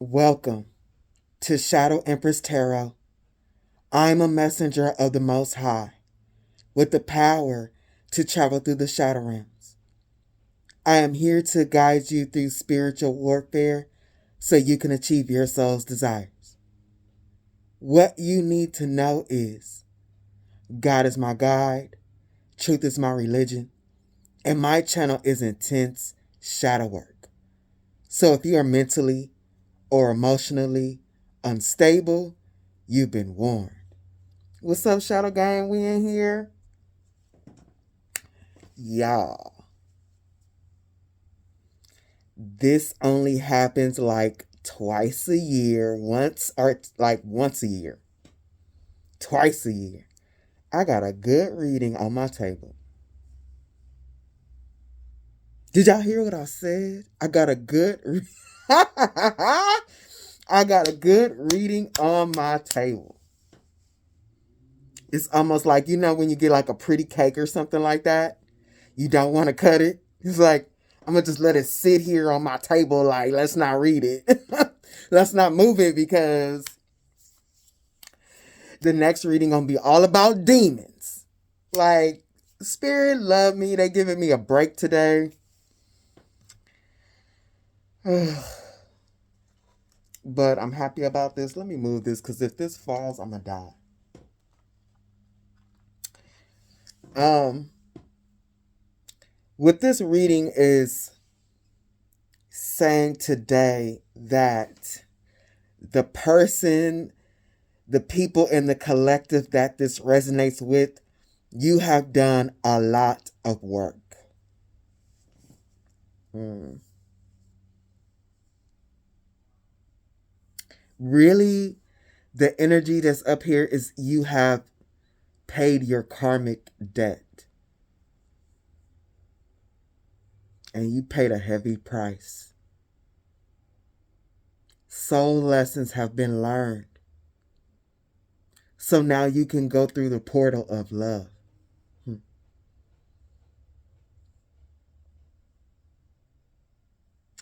Welcome to Shadow Empress Tarot. I'm a messenger of the Most High with the power to travel through the shadow realms. I am here to guide you through spiritual warfare so you can achieve your soul's desires. What you need to know is God is my guide, truth is my religion, and my channel is intense shadow work. So if you are mentally or emotionally unstable, you've been warned. What's up, Shadow Gang? We in here? Y'all. This only happens like twice a year. Once a year. Twice a year. I got a good reading on my table. Did y'all hear what I said? I got a good reading on my table. It's almost like, when you get like a pretty cake or something like that, you don't want to cut it. It's like, I'm going to just let it sit here on my table. Like, let's not read it. Let's not move it because the next reading going to be all about demons. Like, Spirit love me. They giving me a break today. But I'm happy about this. Let me move this because if this falls, I'm going to die. What this reading is saying today that the people in the collective that this resonates with, you have done a lot of work. Really, the energy that's up here is you have paid your karmic debt. And you paid a heavy price. Soul lessons have been learned. So now you can go through the portal of love.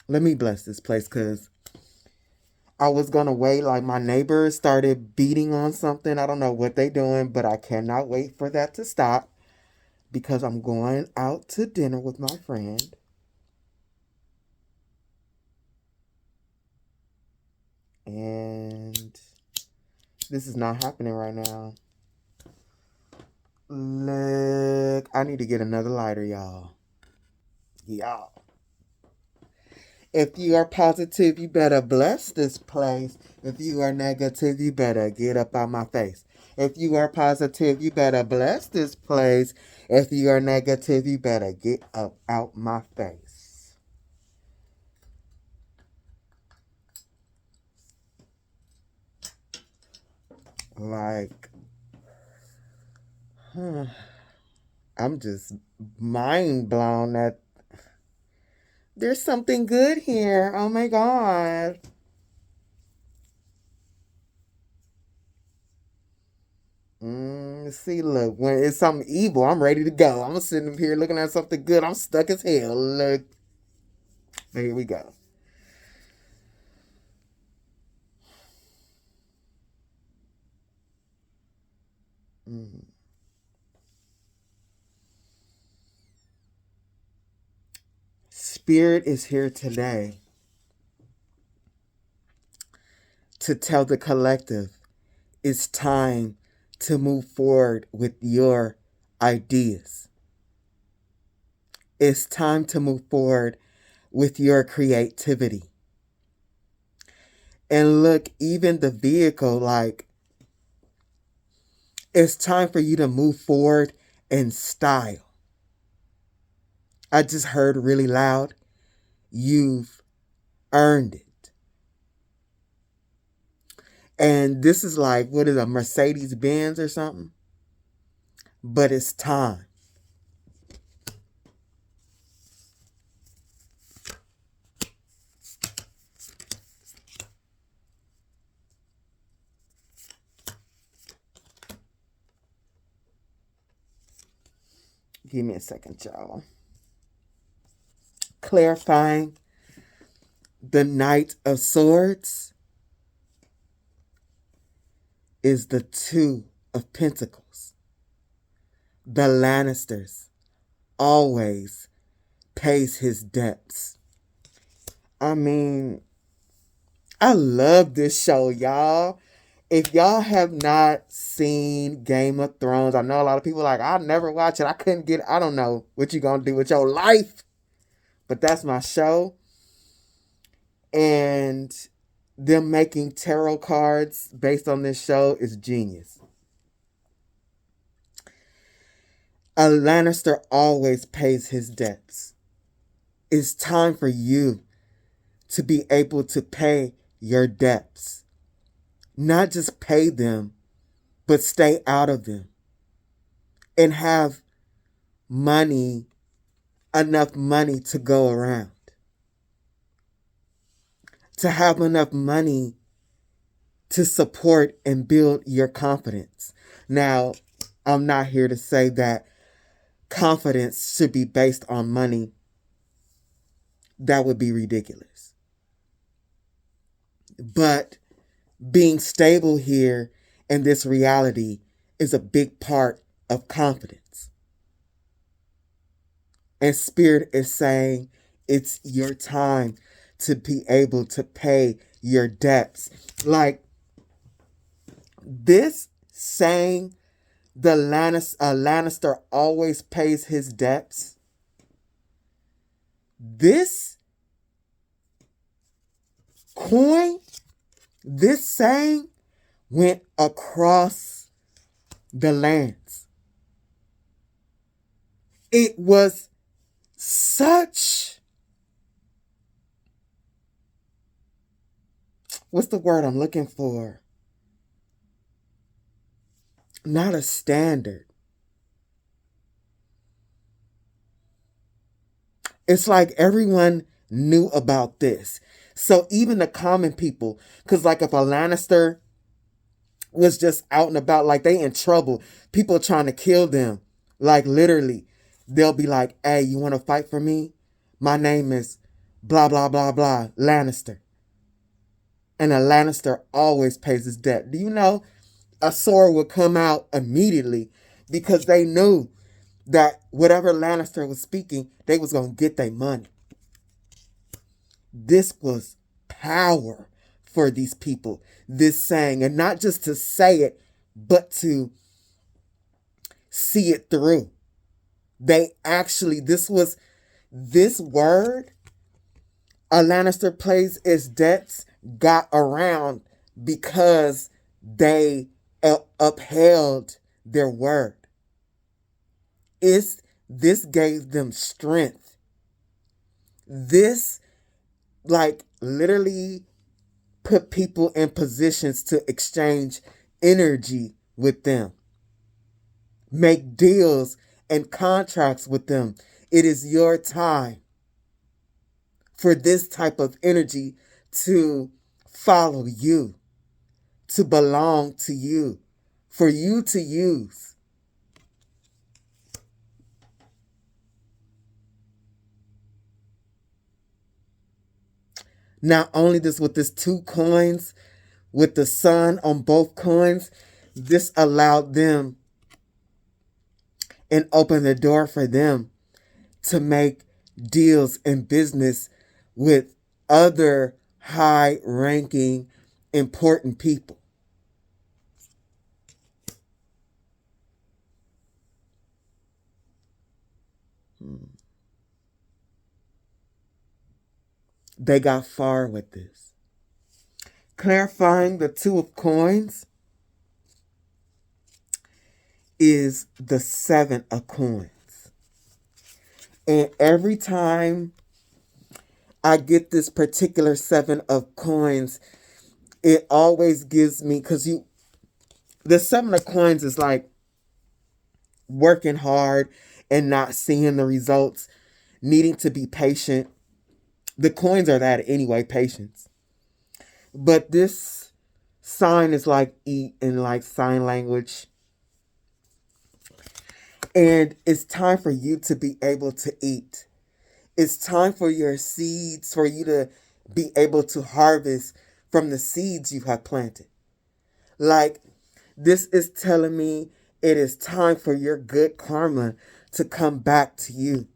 Let me bless this place because I was going to wait. Like my neighbors started beating on something. I don't know what they're doing, but I cannot wait for that to stop because I'm going out to dinner with my friend. And this is not happening right now. Look, I need to get another lighter, y'all. If you are positive, you better bless this place. If you are negative, you better get up out my face. If you are positive, you better bless this place. If you are negative, you better get up out my face. Like, I'm just mind blown that there's something good here. Oh my God. See, look, when it's something evil, I'm ready to go. I'm sitting up here looking at something good. I'm stuck as hell. Look. Here we go. Spirit is here today to tell the collective it's time to move forward with your ideas. It's time to move forward with your creativity. And look, even the vehicle, like, it's time for you to move forward in style. I just heard really loud, you've earned it. And this is like, what is a Mercedes Benz or something? But it's time. Give me a second, y'all. Clarifying. The Knight of Swords is the Two of Pentacles. The Lannisters always pays his debts. I mean, I love this show, y'all. If y'all have not seen Game of Thrones, I know a lot of people are like, I'll never watch it. I couldn't get it. I don't know what you gonna do with your life. But that's my show. And them making tarot cards based on this show is genius. A Lannister always pays his debts. It's time for you to be able to pay your debts. Not just pay them, but stay out of them. And have money, enough money to go around. To have enough money to support and build your confidence. Now, I'm not here to say that confidence should be based on money. That would be ridiculous. But being stable here in this reality is a big part of confidence. And Spirit is saying it's your time to be able to pay your debts. Like this saying, the Lannister always pays his debts. This coin, this saying went across the lands. It was such, what's the word I'm looking for? Not a standard. It's like everyone knew about this. So even the common people, because like if a Lannister was just out and about, like they in trouble, people trying to kill them, like literally, they'll be like, hey, you want to fight for me? My name is blah, blah, blah, blah, Lannister. And a Lannister always pays his debt. Do you know a sword would come out immediately because they knew that whatever Lannister was speaking, they was going to get their money. This was power for these people, this saying, and not just to say it, but to see it through. They actually, this word, a Lannister pays its debts, got around because they upheld their word. This gave them strength. This, like, literally put people in positions to exchange energy with them. Make deals and contracts with them. It is your time for this type of energy to follow you, to belong to you, for you to use. Not only this, with this 2 coins, with the sun on both coins, this allowed them and opened the door for them to make deals in business with other high-ranking, important people. They got far with this. Clarifying the 2 of coins is the 7 of coins. And every time I get this particular 7 of coins, it always gives me, because the 7 of coins is like working hard and not seeing the results, needing to be patient. The coins are that anyway, patience. But this sign is like eat in like sign language. And it's time for you to be able to eat. It's time for your seeds, for you to be able to harvest from the seeds you have planted. Like, this is telling me it is time for your good karma to come back to you.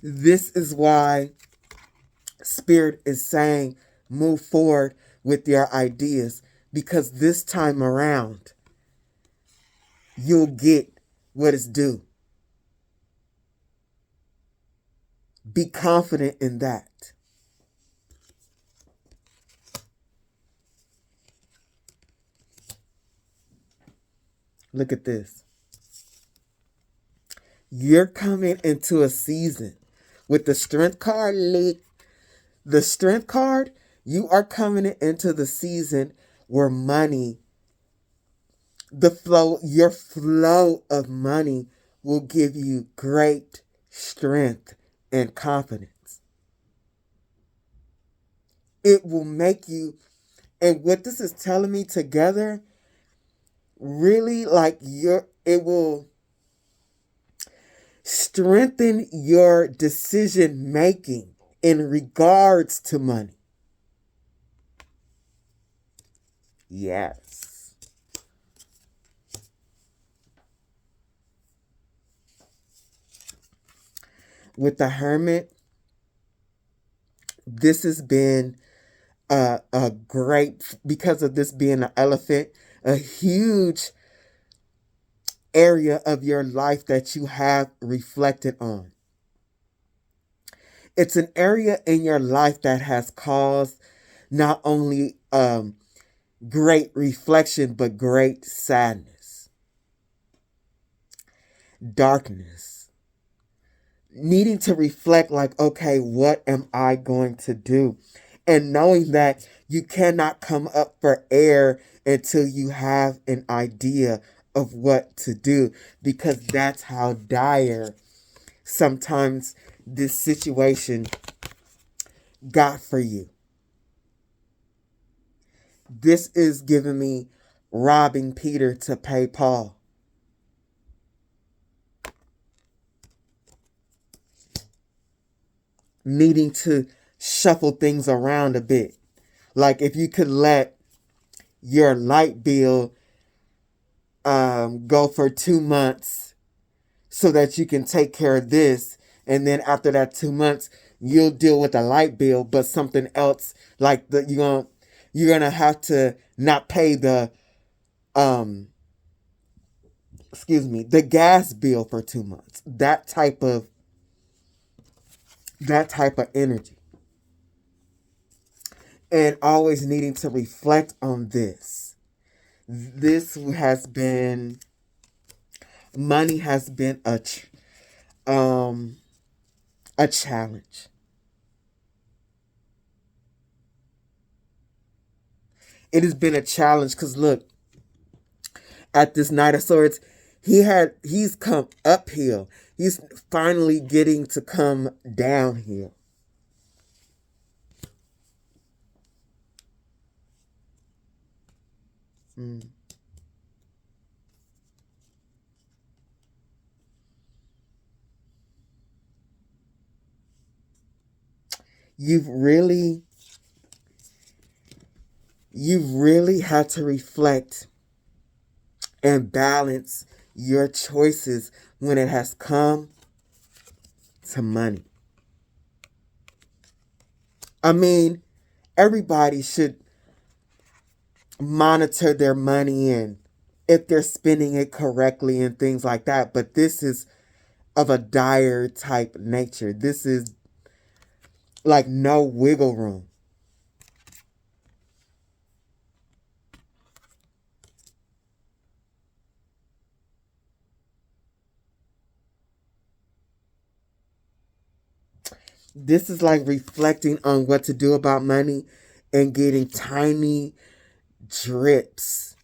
This is why Spirit is saying move forward with your ideas, because this time around, you'll get what is due. Be confident in that. Look at this. You're coming into a season with the Strength card. The Strength card, you are coming into the season where money, your flow of money will give you great strength and confidence. It will make you, and what this is telling me together, really it will strengthen your decision making in regards to money. Yes. With the Hermit, this has been a great, because of this being an elephant, a huge area of your life that you have reflected on. It's an area in your life that has caused not only great reflection, but great sadness, darkness, needing to reflect like, okay, what am I going to do? And knowing that you cannot come up for air until you have an idea of what to do, because that's how dire sometimes this situation got for you. This is giving me robbing Peter to pay Paul. Needing to shuffle things around a bit. Like, if you could let your light bill go for 2 months so that you can take care of this, and then after that 2 months you'll deal with the light bill, but something else, like you're gonna have to not pay the the gas bill for 2 months. That type of energy. And always needing to reflect on this. Money has been a challenge. It has been a challenge because look, at this Knight of Swords, he's come uphill. He's finally getting to come downhill. You've really had to reflect and balance your choices when it has come to money. I mean, everybody should monitor their money and if they're spending it correctly and things like that. But this is of a dire type nature. This is like no wiggle room. This is like reflecting on what to do about money and getting tiny drips.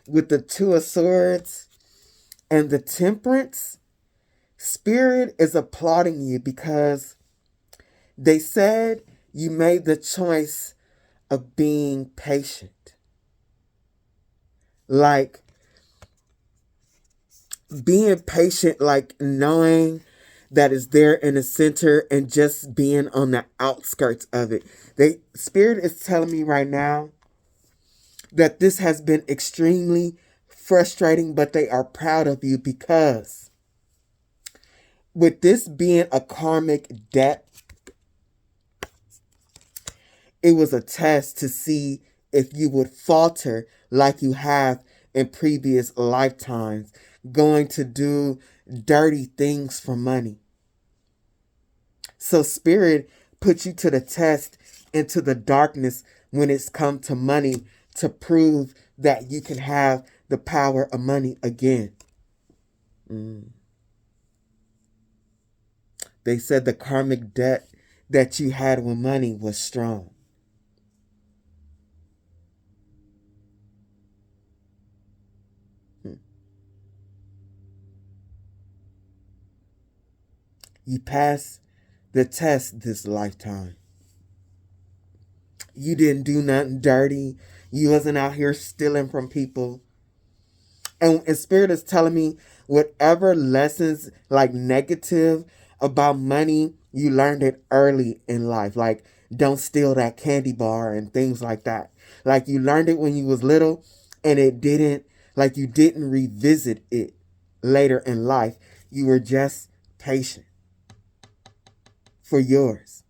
With the Two of Swords and the Temperance, Spirit is applauding you because they said you made the choice of being patient. Like, being patient, like knowing that is there in the center and just being on the outskirts of it. Spirit is telling me right now that this has been extremely frustrating, but they are proud of you because with this being a karmic debt, it was a test to see if you would falter like you have in previous lifetimes, going to do dirty things for money. So Spirit put you to the test into the darkness when it's come to money to prove that you can have the power of money again. They said the karmic debt that you had with money was strong. You passed the test this lifetime. You didn't do nothing dirty. You wasn't out here stealing from people. And Spirit is telling me whatever lessons like negative about money, you learned it early in life. Like don't steal that candy bar and things like that. Like you learned it when you was little and it didn't, like you didn't revisit it later in life. You were just patient for yours,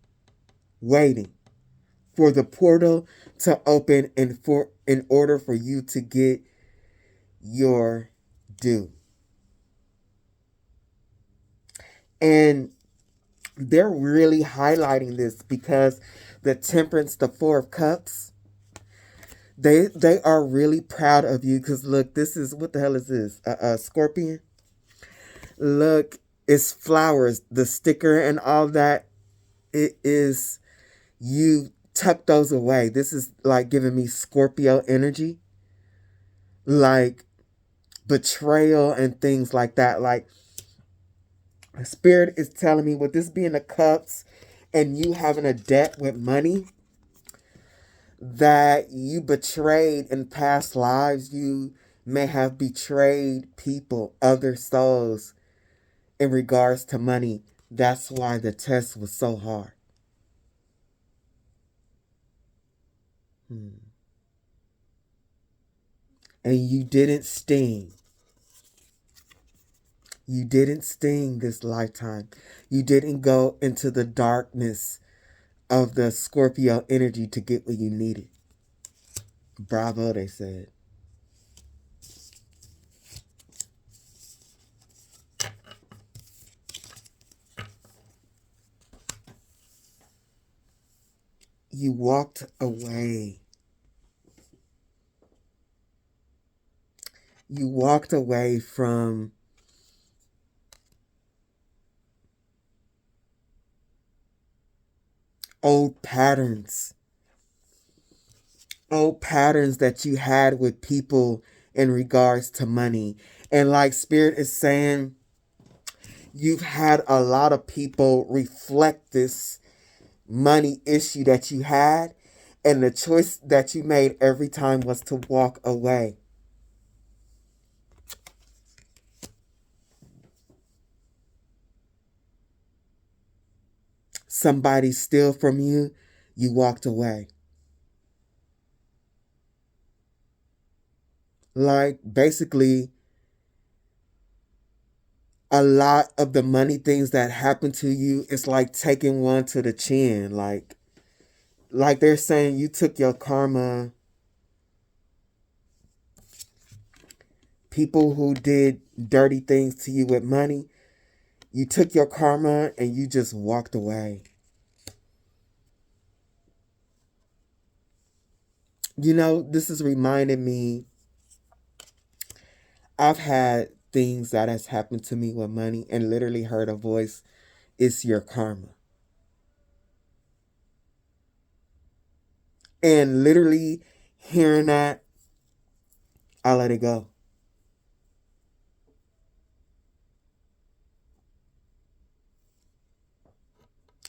waiting for the portal to open and in order for you to get your due. And they're really highlighting this because the Temperance, the Four of Cups, they are really proud of you because look, this is, what the hell is this? A scorpion? Look, it's flowers, the sticker and all that. It is, you tuck those away. This is like giving me Scorpio energy, like betrayal and things like that. Like Spirit is telling me with this being the cups and you having a debt with money that you betrayed in past lives. You may have betrayed people, other souls in regards to money. That's why the test was so hard. And you didn't sting. You didn't sting this lifetime. You didn't go into the darkness of the Scorpio energy to get what you needed. Bravo, they said. You walked away. You walked away from old patterns. Old patterns that you had with people in regards to money. And like Spirit is saying, you've had a lot of people reflect this money issue that you had, and the choice that you made every time was to walk away. Somebody steal from you, you walked away. Like basically a lot of the money things that happen to you, it's like taking one to the chin. Like they're saying you took your karma. People who did dirty things to you with money, you took your karma and you just walked away. You know, this is reminding me, I've had things that has happened to me with money and literally heard a voice, it's your karma. And literally hearing that, I let it go.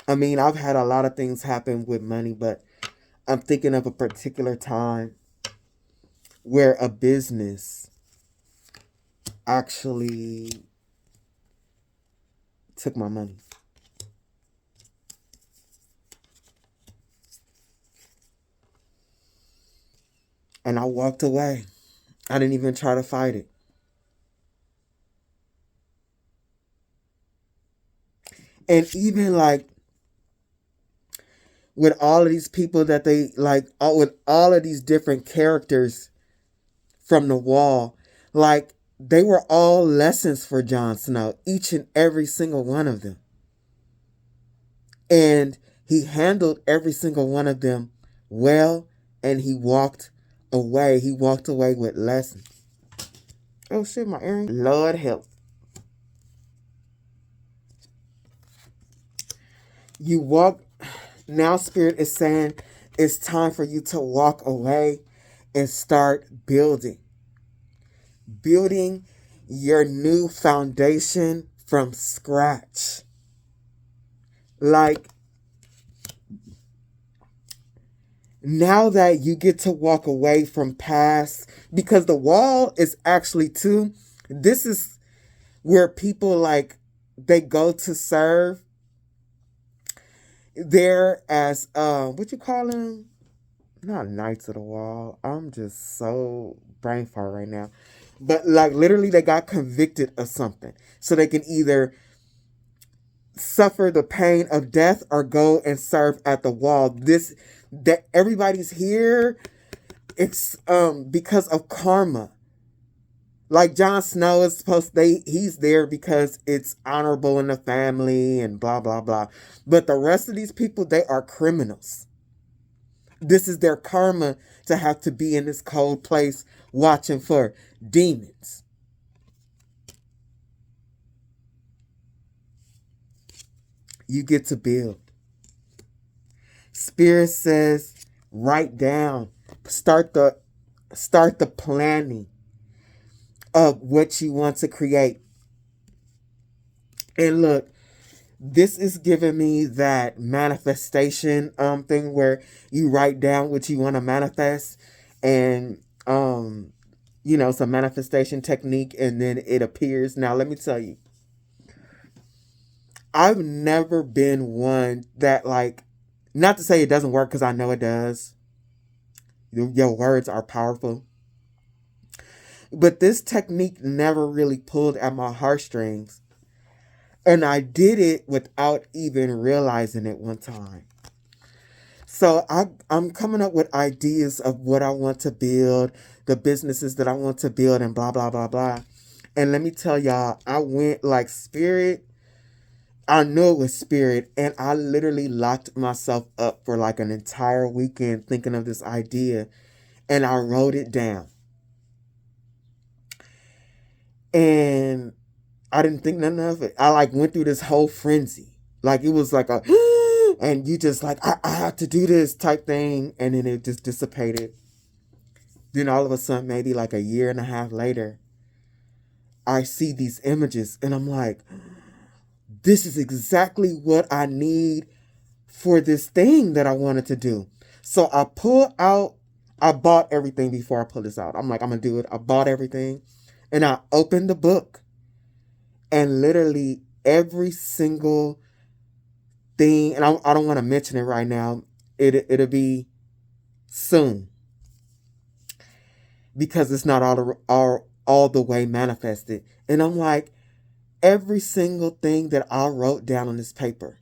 I mean, I've had a lot of things happen with money, but I'm thinking of a particular time where a business actually took my money. And I walked away. I didn't even try to fight it. And even like with all of these people that they like, with all of these different characters from the wall, like they were all lessons for Jon Snow, each and every single one of them. And he handled every single one of them well, and he walked away. He walked away with lessons. Oh shit, my earring. Lord help. You walk. Now Spirit is saying it's time for you to walk away and start building. Building your new foundation from scratch. Like, now that you get to walk away from past, because the wall is actually too, this is where people like, they go to serve there as, what you call them? Not Knights of the Wall. I'm just so brain fart right now. But like literally they got convicted of something. So they can either suffer the pain of death or go and serve at the wall. This, that everybody's here, it's because of karma. Like Jon Snow is he's there because it's honorable in the family and blah blah blah. But the rest of these people, they are criminals. This is their karma to have to be in this cold place watching for demons. You get to build. Spirit says, write down, start the planning of what you want to create. And look, this is giving me that manifestation thing where you write down what you want to manifest, and it's a manifestation technique, and then it appears. Now let me tell you, I've never been one that, like, not to say it doesn't work, because I know it does. Your words are powerful. But this technique never really pulled at my heartstrings. And I did it without even realizing it one time. So I'm coming up with ideas of what I want to build, the businesses that I want to build, and blah, blah, blah, blah. And let me tell y'all, I went like Spirit. I knew it was Spirit. And I literally locked myself up for like an entire weekend thinking of this idea. And I wrote it down. And I didn't think nothing of it. I like went through this whole frenzy. Like it was like a, and you just like, I have to do this type thing. And then it just dissipated. Then all of a sudden, maybe like a year and a half later, I see these images and I'm like, this is exactly what I need for this thing that I wanted to do. So I bought everything before I pull this out. I'm like, I'm going to do it. I bought everything and I opened the book. And literally every single thing, and I don't want to mention it right now. It'll be soon, because it's not all the way manifested. And I'm like, every single thing that I wrote down on this paper,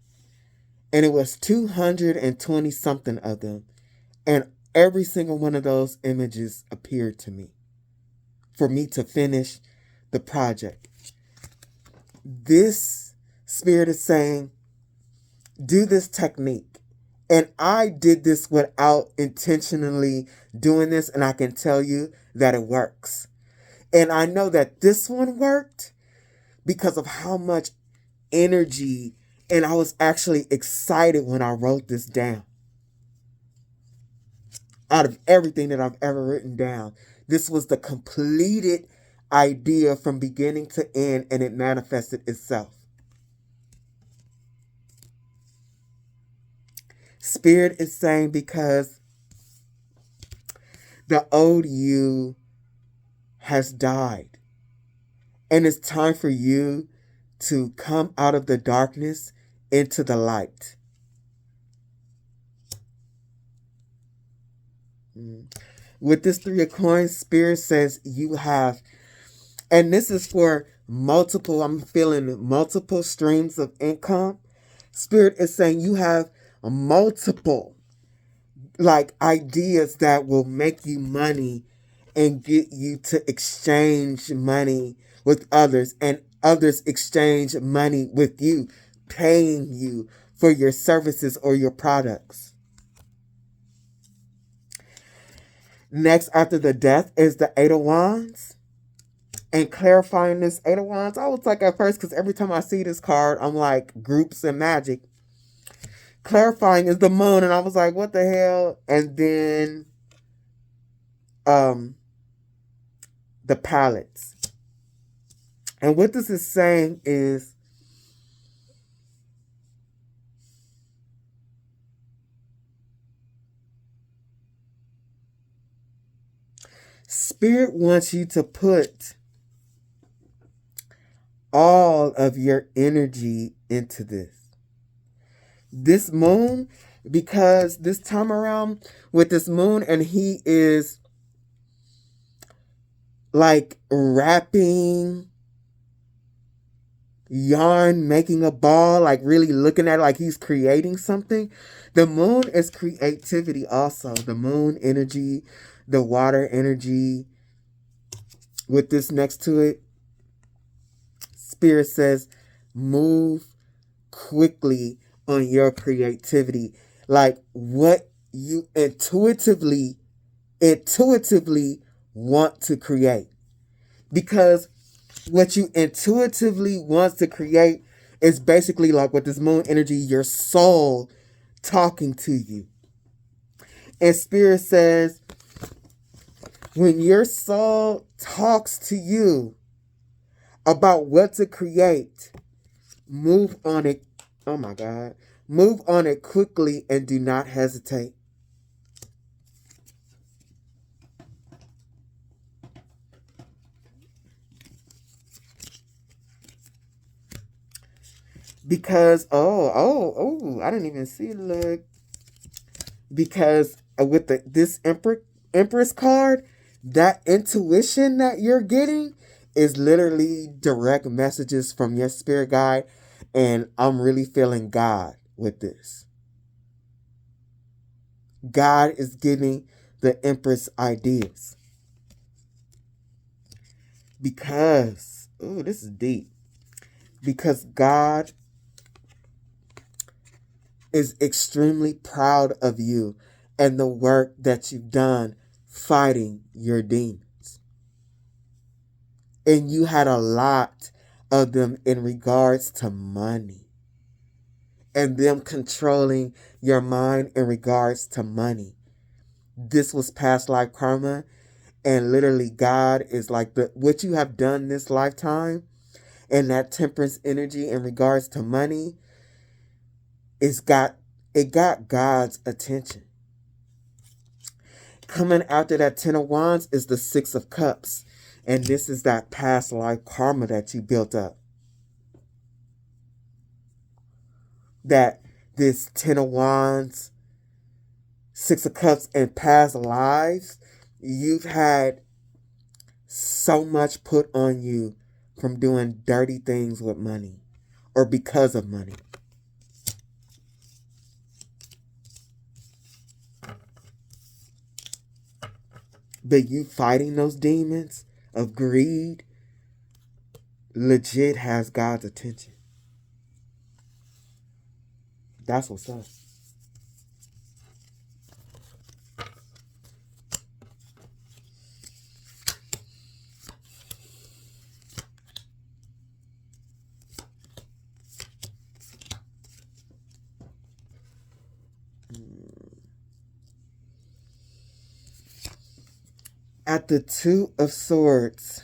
and it was 220 something of them, and every single one of those images appeared to me for me to finish the project. This Spirit is saying, do this technique. And I did this without intentionally doing this, and I can tell you that it works. And I know that this one worked because of how much energy, and I was actually excited when I wrote this down. Out of everything that I've ever written down, this was the completed idea from beginning to end, and it manifested itself. Spirit is saying, because the old you has died, And it's time for you to come out of the darkness into the light. With this 3 of coins, Spirit says you have, and this is for multiple, I'm feeling multiple streams of income. Spirit is saying you have multiple like ideas that will make you money and get you to exchange money with others, and others exchange money with you, paying you for your services or your products. Next, after the death, is the 8 of Wands. And clarifying this 8 of Wands, I was like at first, because every time I see this card, I'm like groups and magic. Clarifying is the moon, and I was like, what the hell? And then the palettes. And what this is saying is Spirit wants you to put all of your energy into this. This moon, because this time around with this moon, and he is like wrapping yarn, making a ball, like really looking at it like he's creating something. The moon is creativity also. The moon energy, the water energy. With this next to it, Spirit says move quickly on your creativity. Like what you intuitively want to create. Because what you intuitively want to create is basically like with this moon energy, your soul talking to you. And Spirit says, when your soul talks to you about what to create, move on it. Oh my God. Move on it quickly and do not hesitate. Because, I didn't even see it. Look. Because with this Empress card, that intuition that you're getting is literally direct messages from your spirit guide. And I'm really feeling God with this. God is giving the Empress ideas. Because, this is deep. Because God is extremely proud of you and the work that you've done fighting your demons. And you had a lot of them in regards to money. And them controlling your mind in regards to money. This was past life karma. And literally God is like what you have done this lifetime. And that temperance energy in regards to money. It got God's attention. Coming after that 10 of Wands is the 6 of Cups. And this is that past life karma that you built up. That this 10 of Wands, 6 of Cups, and past lives, you've had so much put on you from doing dirty things with money or because of money. But you fighting those demons of greed legit has God's attention. That's what's up. At the 2 of Swords,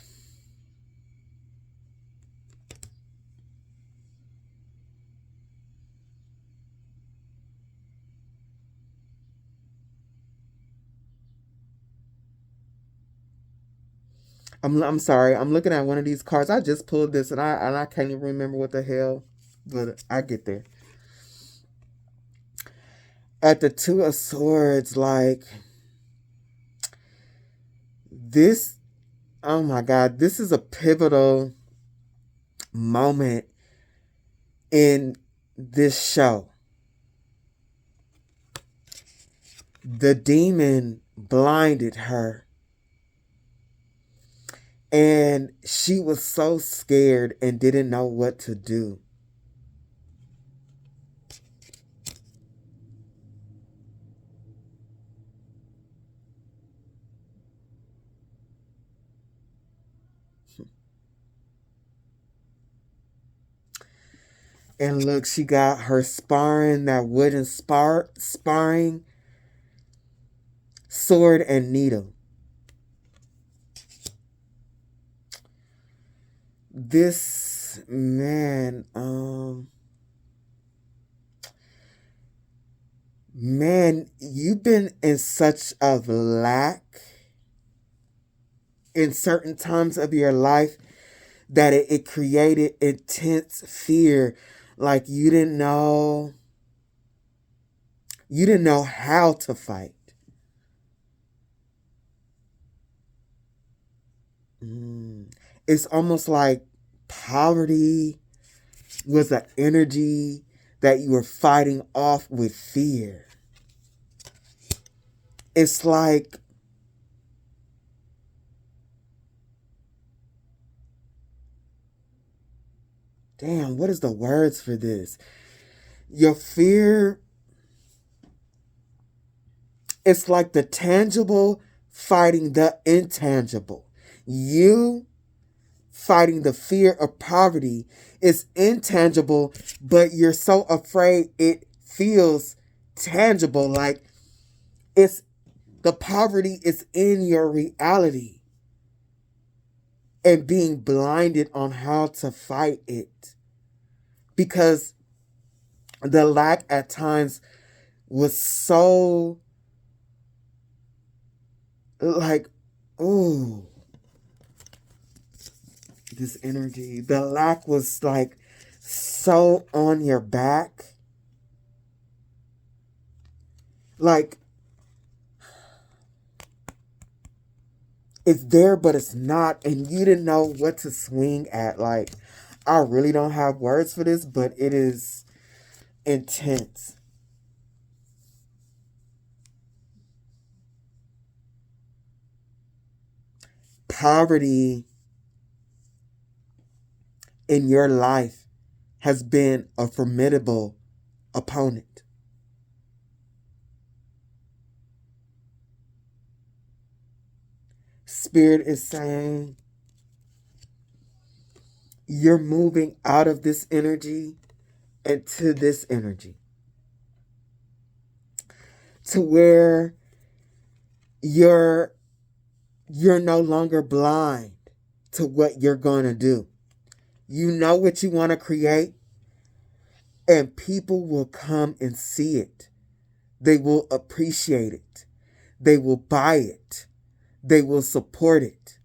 I'm sorry. I'm looking at one of these cards. I just pulled this and I can't even remember what the hell, but I get there. At the Two of Swords, like this, oh my God, this is a pivotal moment in this show. The demon blinded her. And she was so scared and didn't know what to do. And look, she got her sparring, that wooden sparring sword and needle. This man, man, you've been in such a lack in certain times of your life that it created intense fear. Like you didn't know how to fight. It's almost like poverty was an energy that you were fighting off with fear. It's like damn, what is the words for this? Your fear, it's like the tangible fighting the intangible. You fighting the fear of poverty is intangible, but you're so afraid it feels tangible. Like it's the poverty is in your reality and being blinded on how to fight it. Because the lack at times was so like, ooh, this energy. The lack was like so on your back. Like, it's there, but it's not. And you didn't know what to swing at. Like, I really don't have words for this, but it is intense. Poverty in your life has been a formidable opponent. Spirit is saying you're moving out of this energy into this energy, to where you're no longer blind to what you're going to do. You know what you want to create, and people will come and see it. They will appreciate it. They will buy it. They will support it.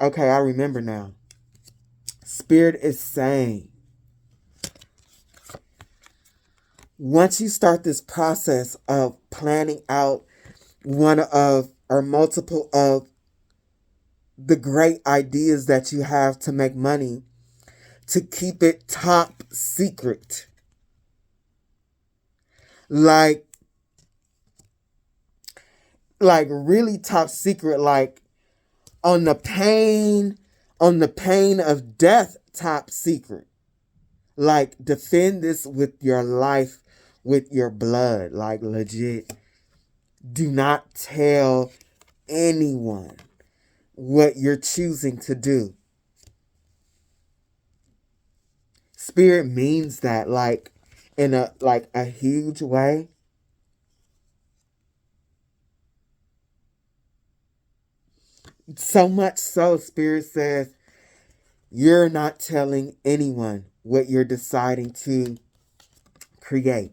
Okay, I remember now. Spirit is saying, once you start this process of planning out one of or multiple of the great ideas that you have to make money, to keep it top secret. Like really top secret, like on the pain of death, top secret. Like, defend this with your life, with your blood. Like, legit. Do not tell anyone what you're choosing to do. Spirit means that, like, in a huge way. So much so, Spirit says, you're not telling anyone what you're deciding to create.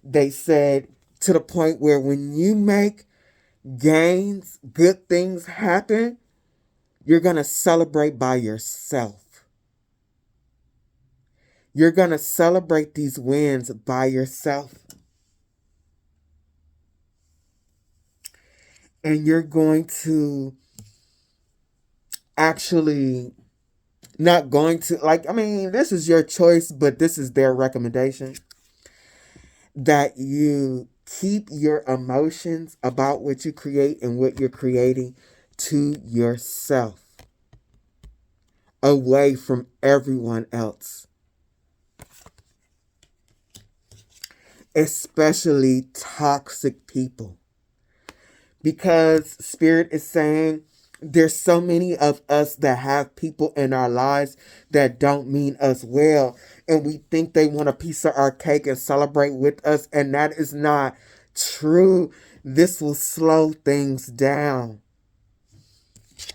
They said to the point where when you make gains, good things happen, you're going to celebrate by yourself. You're going to celebrate these wins by yourself. And you're going to actually not going to, this is your choice, but this is their recommendation. That you keep your emotions about what you create and what you're creating to yourself, away from everyone else. Especially toxic people. Because Spirit is saying there's so many of us that have people in our lives that don't mean us well. And we think they want a piece of our cake and celebrate with us. And that is not true. This will slow things down.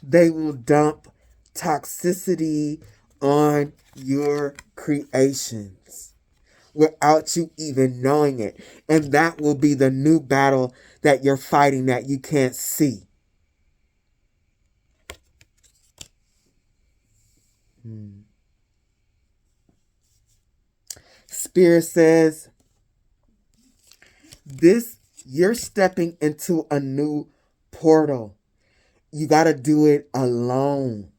They will dump toxicity on your creations without you even knowing it. And that will be the new battle that you're fighting that you can't see. Spirit says, you're stepping into a new portal. You got to do it alone.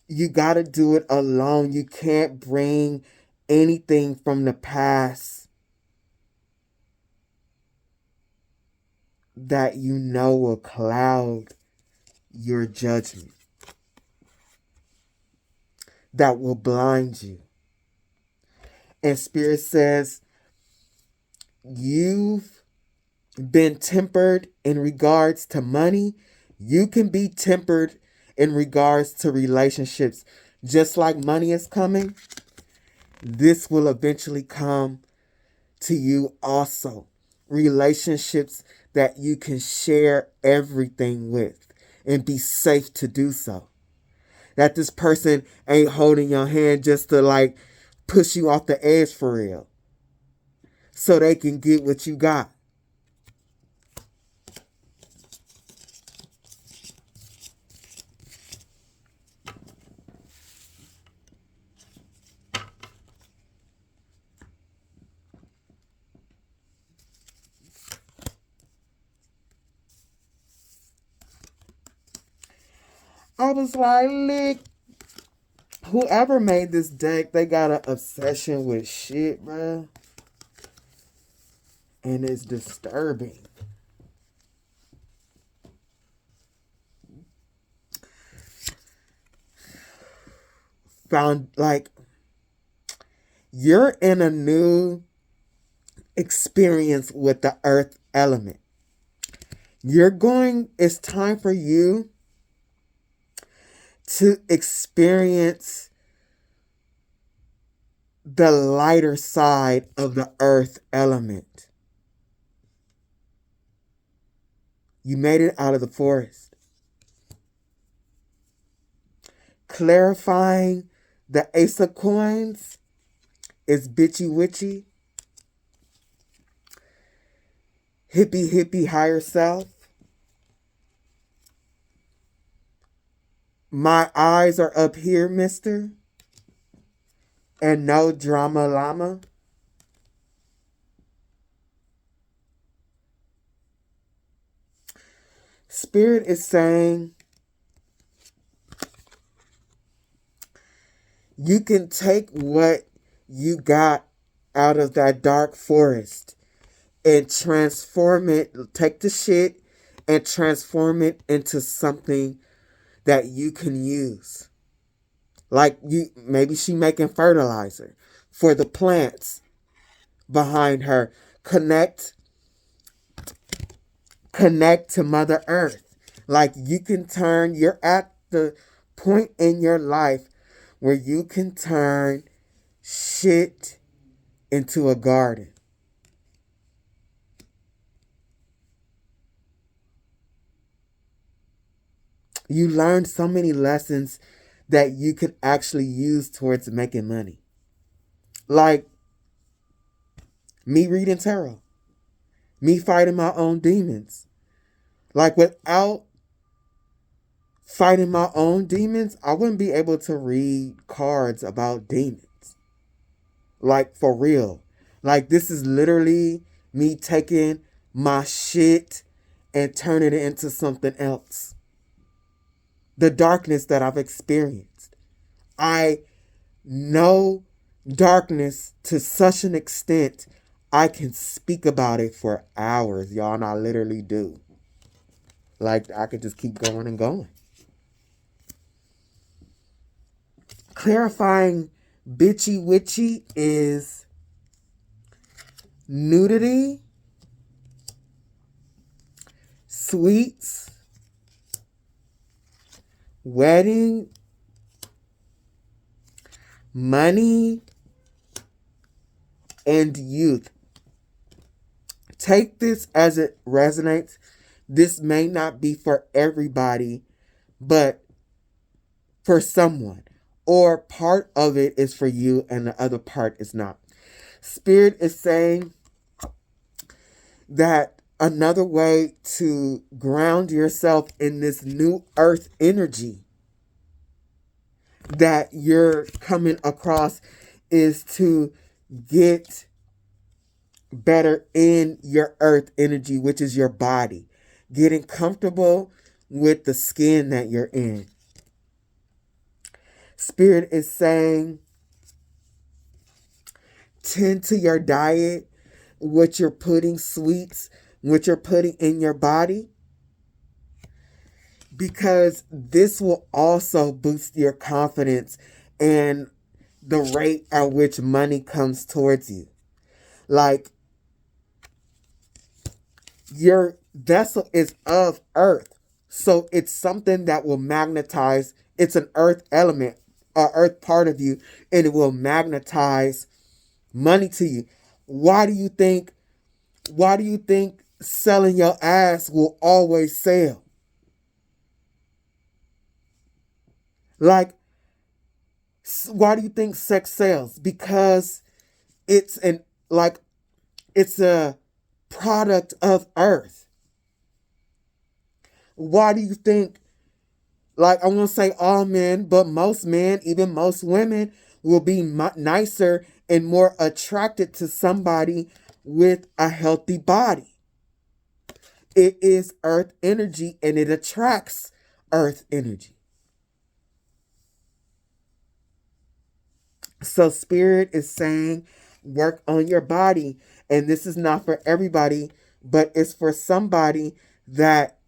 You got to do it alone. You can't bring anything from the past that you know will cloud your judgment, that will blind you. And Spirit says, you've been tempered in regards to money. You can be tempered in regards to relationships. Just like money is coming, this will eventually come to you also. Relationships that you can share everything with and be safe to do so. That this person ain't holding your hand just to push you off the edge for real, so they can get what you got. I was like, look, whoever made this deck, they got an obsession with shit, bruh. And it's disturbing. You're in a new experience with the earth element. It's time for you to experience the lighter side of the earth element. You made it out of the forest. Clarifying the Ace of Coins is bitchy witchy. Hippie hippie higher self. My eyes are up here, mister. And no drama llama. Spirit is saying you can take what you got out of that dark forest and transform it, take the shit and transform it into something that you can use. Maybe she making fertilizer for the plants behind her. Connect to Mother Earth. You're at the point in your life where you can turn shit into a garden. You learned so many lessons that you could actually use towards making money. Me reading tarot. Me fighting my own demons. Like, without fighting my own demons, I wouldn't be able to read cards about demons. Like, for real. Like, this is literally me taking my shit and turning it into something else. The darkness that I've experienced. I know darkness to such an extent I can speak about it for hours, y'all, and I literally do. Like, I could just keep going and going. Clarifying bitchy witchy is nudity, sweets, wedding, money, and youth. Take this as it resonates. This may not be for everybody, but for someone. Or part of it is for you and the other part is not. Spirit is saying that another way to ground yourself in this new earth energy that you're coming across is to get better in your earth energy, which is your body. Getting comfortable with the skin that you're in. Spirit is saying, tend to your diet, what you're putting, sweets, what you're putting in your body, because this will also boost your confidence and the rate at which money comes towards you. Like, your vessel is of earth, so it's something that will magnetize. It's an earth element, an earth part of you, and it will magnetize money to you. Why do you think selling your ass will always sell? Like, why do you think sex sells? Because it's a product of earth. Why do you think, like, I won't say all men, but most men, even most women, will be nicer and more attracted to somebody with a healthy body? It is earth energy and it attracts earth energy. So Spirit is saying, work on your body. And this is not for everybody, but it's for somebody that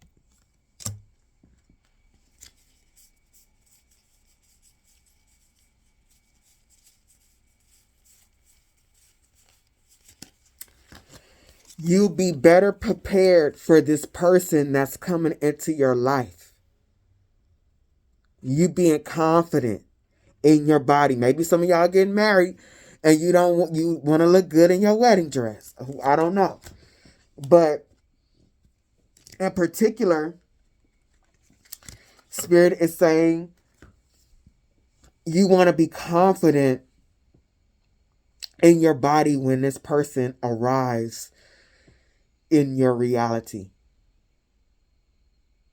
you'll be better prepared for this person that's coming into your life. You being confident in your body. Maybe some of y'all getting married and you want to look good in your wedding dress. I don't know. But in particular, Spirit is saying you want to be confident in your body when this person arrives in your reality.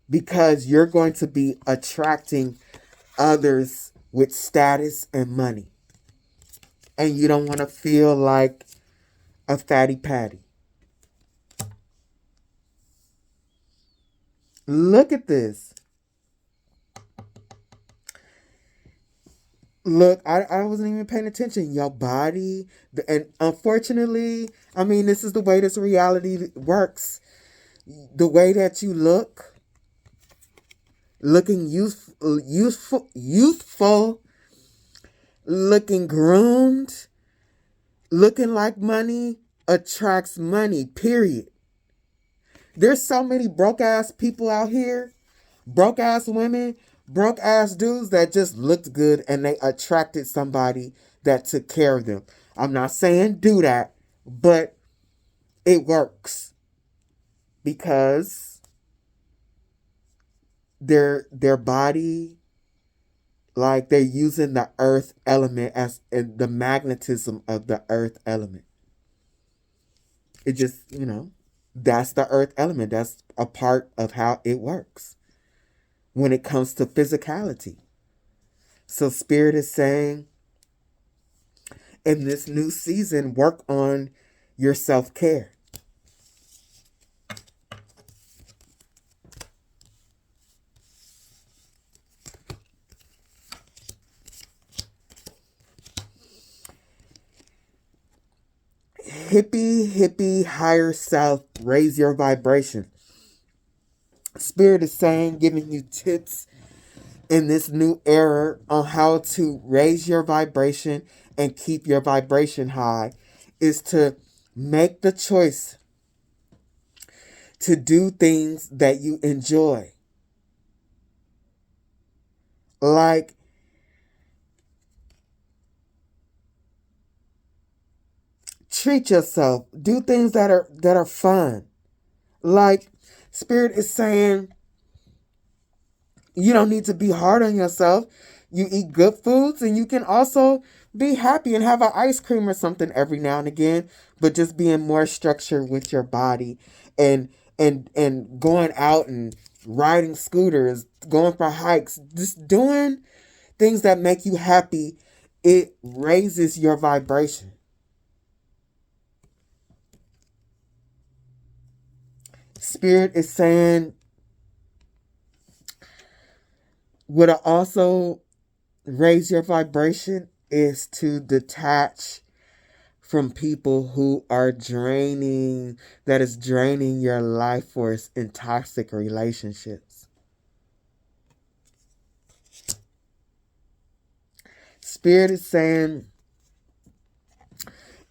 Because you're going to be attracting others with status and money. And you don't want to feel like a fatty patty. Look at this. Look, I wasn't even paying attention. Your body, and unfortunately, I mean, this is the way this reality works. The way that you look, looking youthful, looking groomed, looking like money attracts money, period. There's so many broke ass people out here, broke ass women, broke ass dudes that just looked good and they attracted somebody that took care of them. I'm not saying do that, but it works because their body, like, they're using the earth element as the magnetism of the earth element. It just, that's the earth element. That's a part of how it works when it comes to physicality. So Spirit is saying, in this new season, work on your self-care. Hippie, higher self, raise your vibration. Spirit is saying, giving you tips in this new era on how to raise your vibration and keep your vibration high, is to make the choice to do things that you enjoy. Like treat yourself. Do things that are fun. Like Spirit is saying, you don't need to be hard on yourself. You eat good foods, and you can also be happy and have an ice cream or something every now and again, but just being more structured with your body and going out and riding scooters, going for hikes, just doing things that make you happy. It raises your vibration. Spirit is saying, what also raise your vibration is to detach from people who are draining your life force in toxic relationships. Spirit is saying,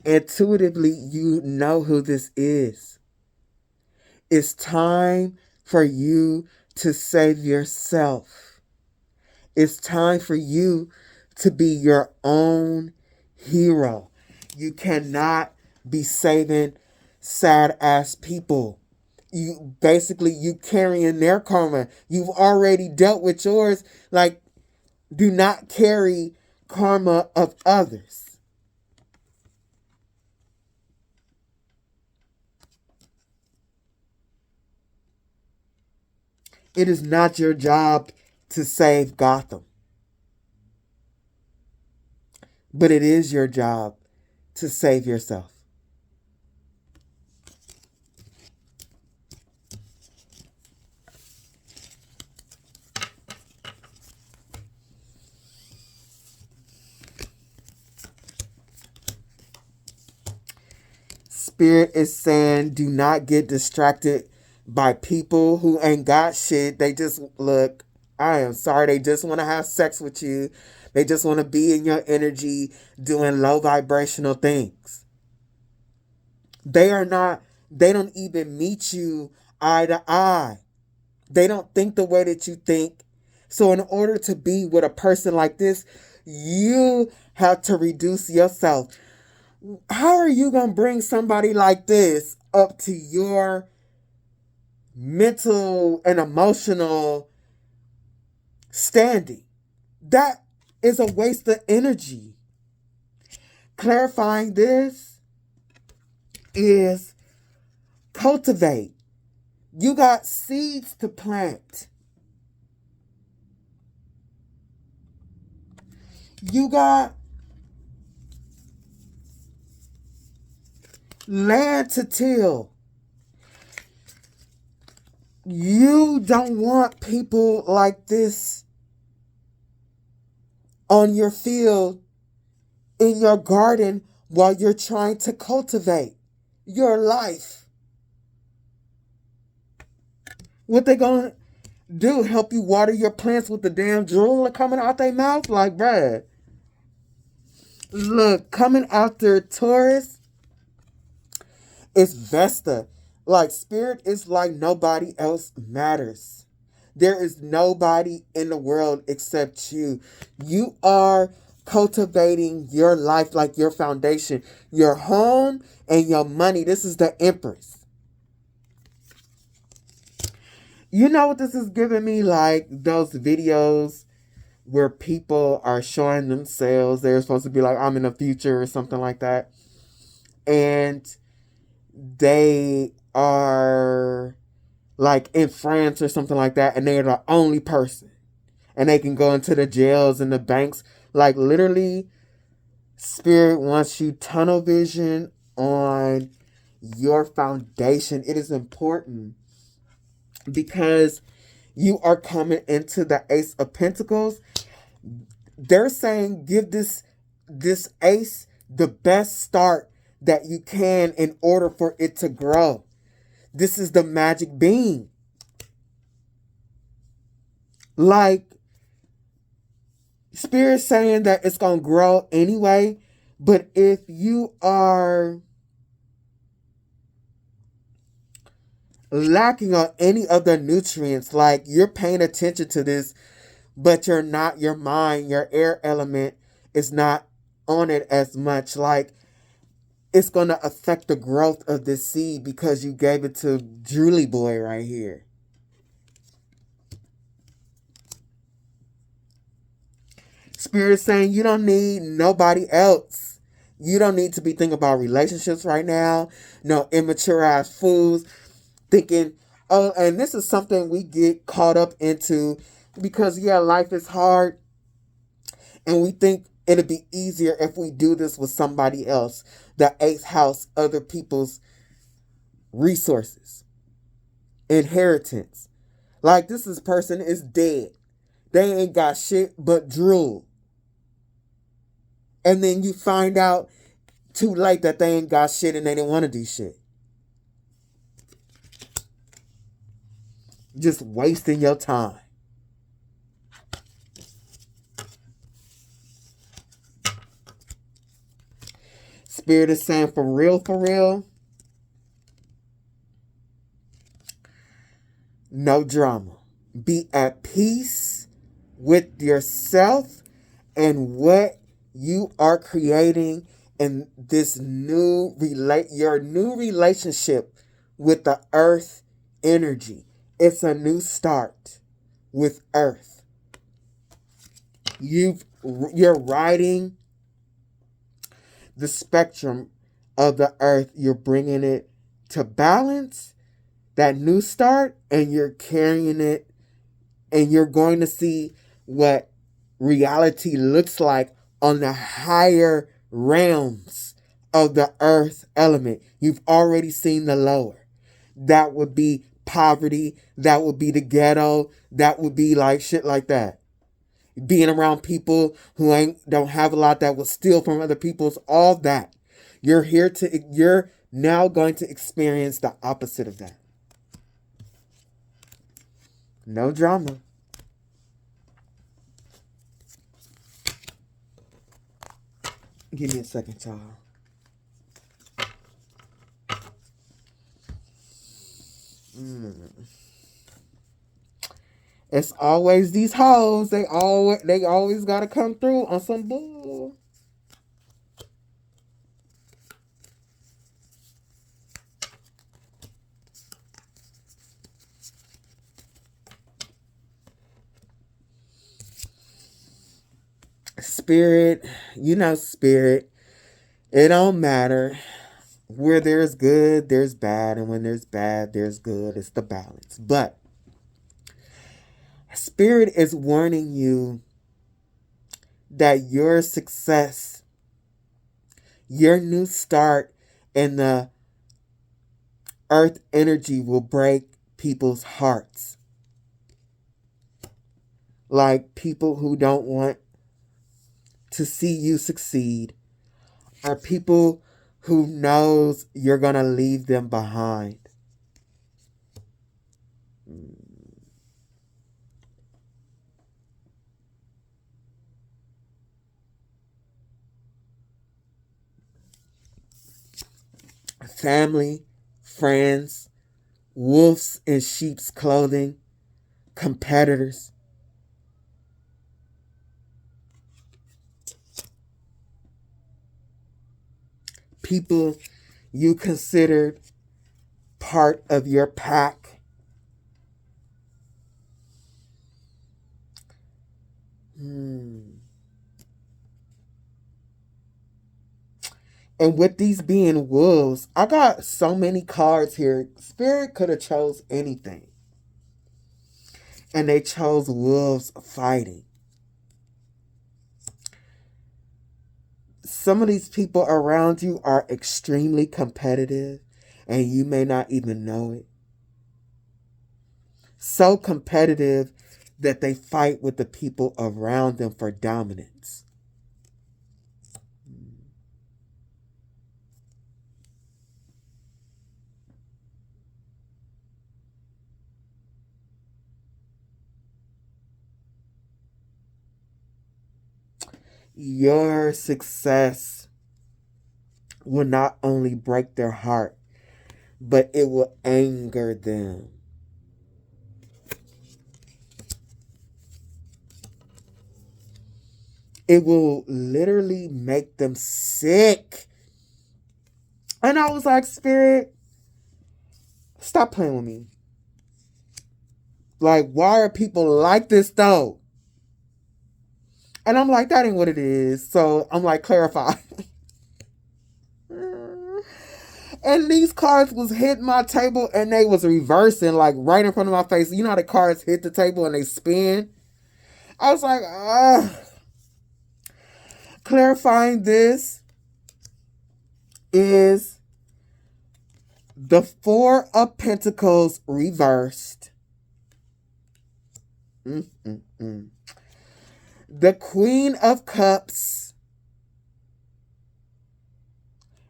intuitively, you know who this is. It's time for you to save yourself. It's time for you to be your own hero. You cannot be saving sad ass people. You carrying their karma. You've already dealt with yours. Like, do not carry karma of others. It is not your job to save Gotham. But it is your job to save yourself. Spirit is saying, do not get distracted by people who ain't got shit. They just, look, I am sorry, they just want to have sex with you. They just want to be in your energy doing low vibrational things. They don't even meet you eye to eye. They don't think the way that you think. So in order to be with a person like this, you have to reduce yourself. How are you going to bring somebody like this up to your mental and emotional standing? That is a waste of energy. Clarifying this is cultivate. You got seeds to plant. You got land to till. You don't want people like this on your field, in your garden, while you're trying to cultivate your life. What they gonna do? Help you water your plants with the damn drool coming out their mouth? Like, bruh. Look, coming after Taurus is Vesta. Like, Spirit is like nobody else matters. There is nobody in the world except you. You are cultivating your life, like your foundation, your home and your money. This is the Empress. You know what this is giving me? Like those videos where people are showing themselves. They're supposed to be like, I'm in the future or something like that. And they are like in France or something like that, and they're the only person, and they can go into the jails and the banks. Like literally, Spirit wants you tunnel vision on your foundation. It is important because you are coming into the Ace of Pentacles. They're saying give this ace the best start that you can in order for it to grow. This is the magic bean. Like, Spirit saying that it's going to grow anyway, but if you are lacking on any of the nutrients, like you're paying attention to this, but you're not, your mind, your air element is not on it as much, like it's going to affect the growth of this seed because you gave it to Julie Boy right here. Spirit saying you don't need nobody else. You don't need to be thinking about relationships right now. No immature ass fools thinking, oh, and this is something we get caught up into because, yeah, life is hard. And we think it'd be easier if we do this with somebody else. The eighth house, other people's resources, inheritance. Like this person is dead. They ain't got shit but drool. And then you find out too late that they ain't got shit and they didn't want to do shit. Just wasting your time. Spirit is saying for real, no drama. Be at peace with yourself and what you are creating in this your new relationship with the earth energy. It's a new start with earth. You're riding the spectrum of the earth. You're bringing it to balance, that new start, and you're carrying it, and you're going to see what reality looks like on the higher realms of the earth element. You've already seen the lower. That would be poverty. That would be the ghetto. That would be like shit like that. Being around people who don't have a lot, that will steal from other people's, all that. You're now going to experience the opposite of that. No drama. Give me a second, y'all. It's always these hoes. They always gotta come through on some bull. Spirit, Spirit. It don't matter. Where there's good, there's bad, and when there's bad, there's good. It's the balance. But Spirit is warning you that your success, your new start in the earth energy will break people's hearts. Like people who don't want to see you succeed, are people who knows you're going to leave them behind. Family, friends, wolves in sheep's clothing, competitors. People you considered part of your pack. And with these being wolves, I got so many cards here. Spirit could have chose anything. And they chose wolves fighting. Some of these people around you are extremely competitive, and you may not even know it. So competitive that they fight with the people around them for dominance. Your success will not only break their heart, but it will anger them. It will literally make them sick. And I was like, Spirit, stop playing with me. Like, why are people like this though? And I'm like, that ain't what it is. So I'm like, clarify. And these cards was hitting my table and they was reversing like right in front of my face. You know how the cards hit the table and they spin? I was like, clarifying this is the Four of Pentacles reversed. The Queen of Cups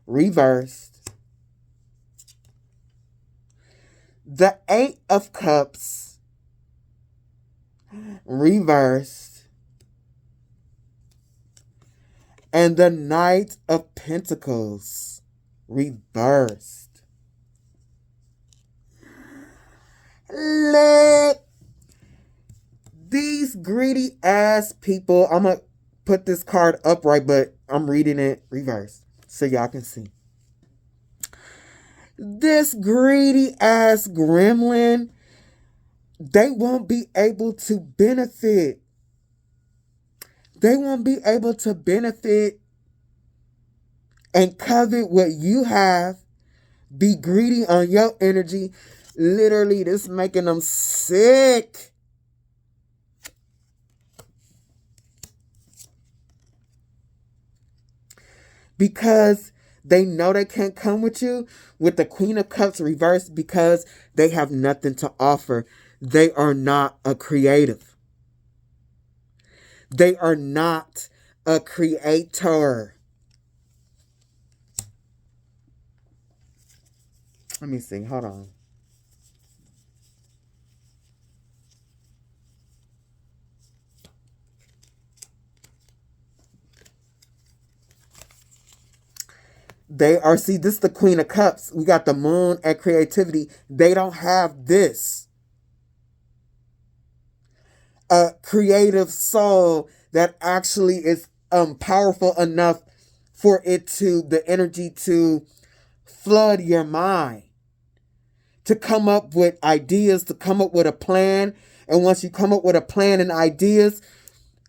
reversed. The Eight of Cups reversed. And the Knight of Pentacles reversed. Let these greedy ass people, I'm going to put this card upright, but I'm reading it reversed so y'all can see. This greedy ass gremlin, they won't be able to benefit. They won't be able to benefit and covet what you have. Be greedy on your energy. Literally, this making them sick. Because they know they can't come with you with the Queen of Cups reversed because they have nothing to offer. They are not a creative. They are not a creator. Let me see. Hold on. They are, see, this is the Queen of Cups. We got the Moon at creativity. They don't have this. A creative soul that actually is powerful enough for it to, the energy to flood your mind. To come up with ideas, to come up with a plan. And once you come up with a plan and ideas,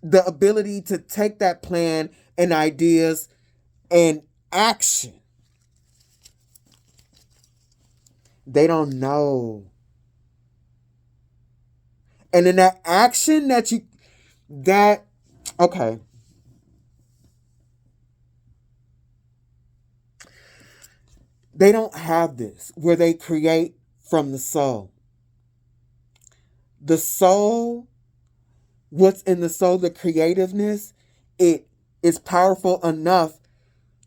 the ability to take that plan and ideas and action. They don't know. And in that action okay. They don't have this where they create from the soul. The soul, what's in the soul, the creativeness, it is powerful enough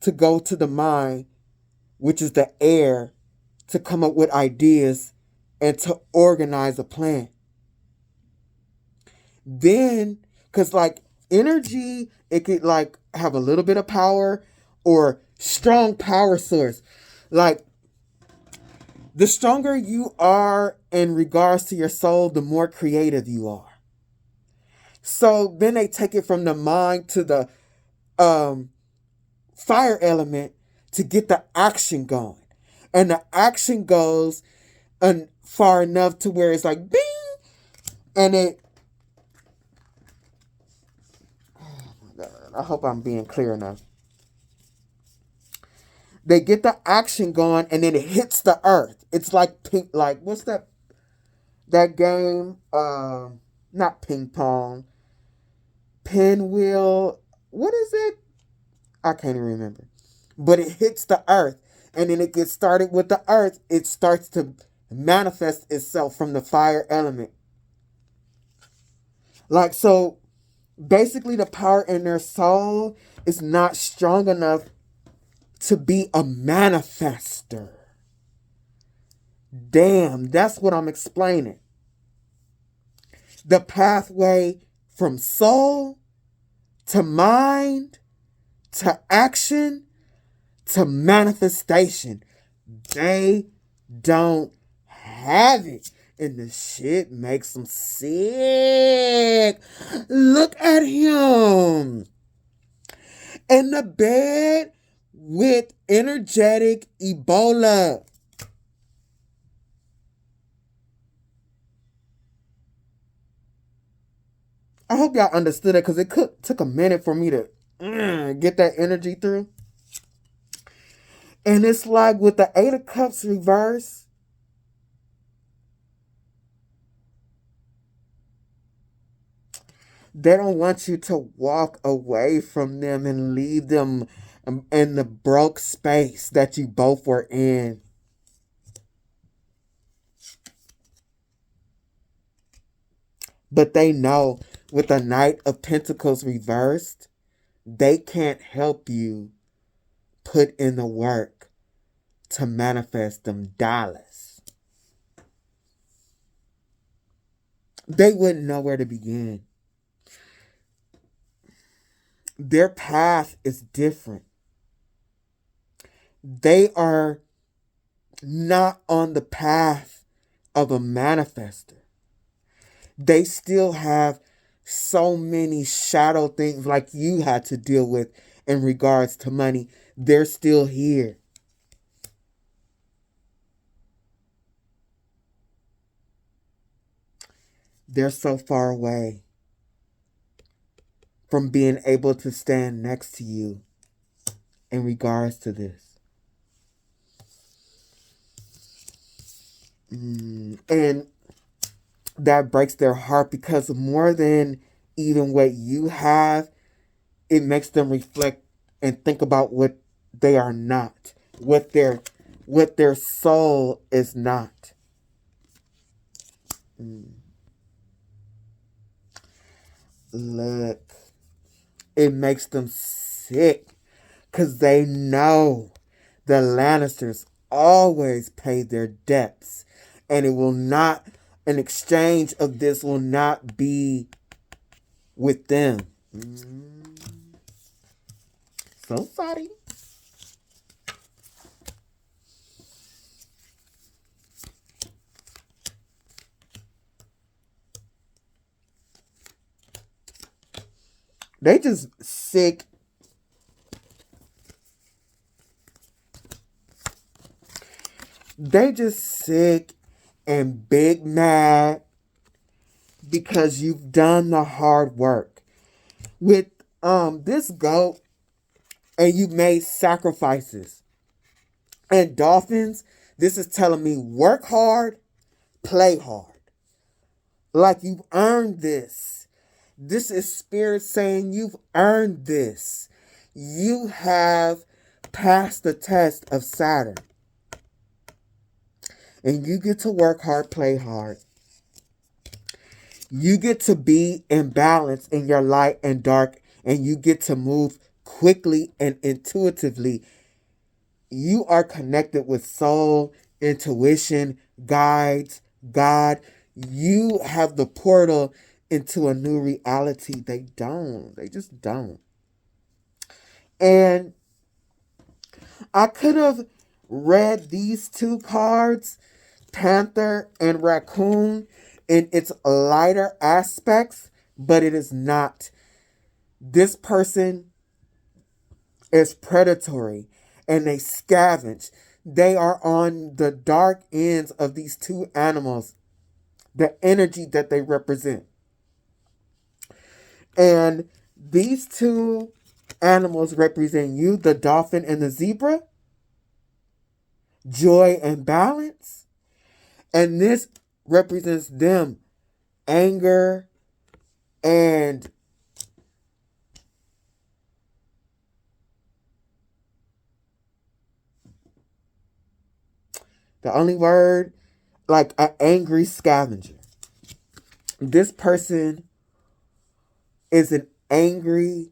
to go to the mind, which is the air, to come up with ideas and to organize a plan. Then, because like energy, it could like have a little bit of power or strong power source. Like the stronger you are in regards to your soul, the more creative you are. So then they take it from the mind to the fire element to get the action going. And the action goes far enough to where it's like bing, and it, oh my God, I hope I'm being clear enough. They get the action going, and then it hits the earth. It's like pink, like what's that game? Not ping pong, pinwheel. What is it? I can't even remember. But it hits the earth, and then it gets started with the earth. It starts to manifest itself from the fire element. Like, so basically the power in their soul is not strong enough to be a manifester. Damn, that's what I'm explaining. The pathway from soul to mind to action to manifestation. They don't have it. And the shit makes them sick. Look at him in the bed with energetic Ebola. I hope y'all understood it, because it took a minute for me to get that energy through. And it's like with the Eight of Cups reverse, they don't want you to walk away from them and leave them in the broke space that you both were in. But they know with the Knight of Pentacles reversed, they can't help you put in the work to manifest them dollars. They wouldn't know where to begin. Their path is different. They are not on the path of a manifester. They still have so many shadow things like you had to deal with in regards to money. They're still here. They're so far away from being able to stand next to you in regards to this. And that breaks their heart, because more than even what you have, it makes them reflect and think about what they are not, what their soul is not. Look, it makes them sick, because they know the Lannisters always pay their debts, and it will not, an exchange of this will not be with them. So sorry. They just sick. They just sick and big mad because you've done the hard work with this goat, and you made sacrifices. And dolphins, this is telling me work hard, play hard. Like you've earned this. This is spirit saying you've earned this. You have passed the test of Saturn. And you get to work hard, play hard. You get to be in balance in your light and dark, and you get to move quickly and intuitively. You are connected with soul, intuition, guides, God. You have the portal into a new reality. They don't. They just don't. And I could have read these two cards, Panther and Raccoon, in its lighter aspects, but it is not. This person is predatory, and they scavenge. They are on the dark ends of these two animals, the energy that they represent. And these two animals represent you, the dolphin and the zebra. joy, and balance. And this represents them anger and the only word, like an angry scavenger. This person is an angry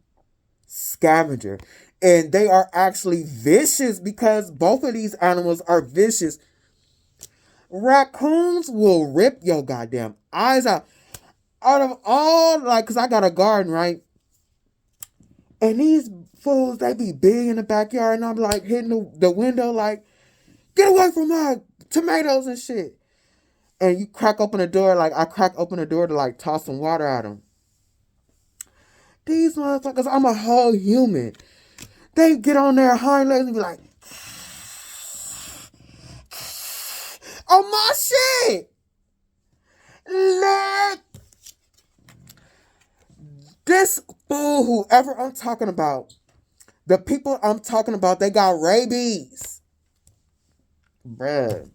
scavenger. And they are actually vicious because both of these animals are vicious. Raccoons will rip your goddamn eyes out. Out of all, like, because I got a garden, right? And these fools, they be big in the backyard. And I'm like hitting the window, like, get away from my tomatoes and shit. And you crack open the door, like, I crack open the door to, like, toss some water at them. These motherfuckers, I'm a whole human. They get on their hind legs and be like, oh my shit! Let this fool, whoever I'm talking about, the people I'm talking about, they got rabies. Bruh.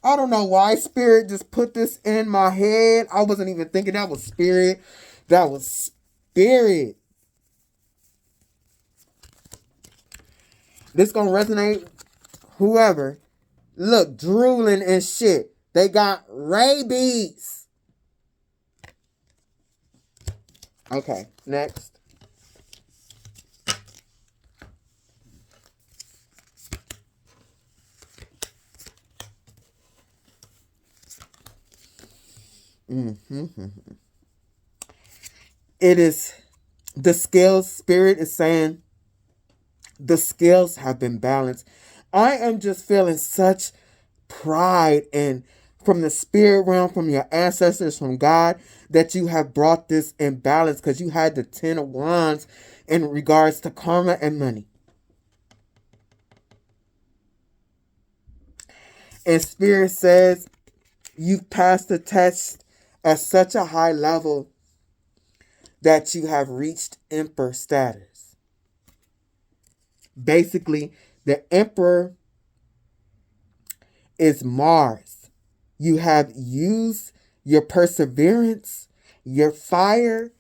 I don't know why Spirit just put this in my head. I wasn't even thinking that was Spirit. That was Spirit. This gonna resonate. Whoever. Look, drooling and shit. They got rabies. Okay, next. It is the scales. Spirit is saying the scales have been balanced. I am just feeling such pride and from the spirit realm, from your ancestors, from God, that you have brought this in balance because you had the 10 of Wands in regards to karma and money. And Spirit says you've passed the test at such a high level that you have reached Emperor status. Basically, the Emperor is Mars. You have used your perseverance, your fire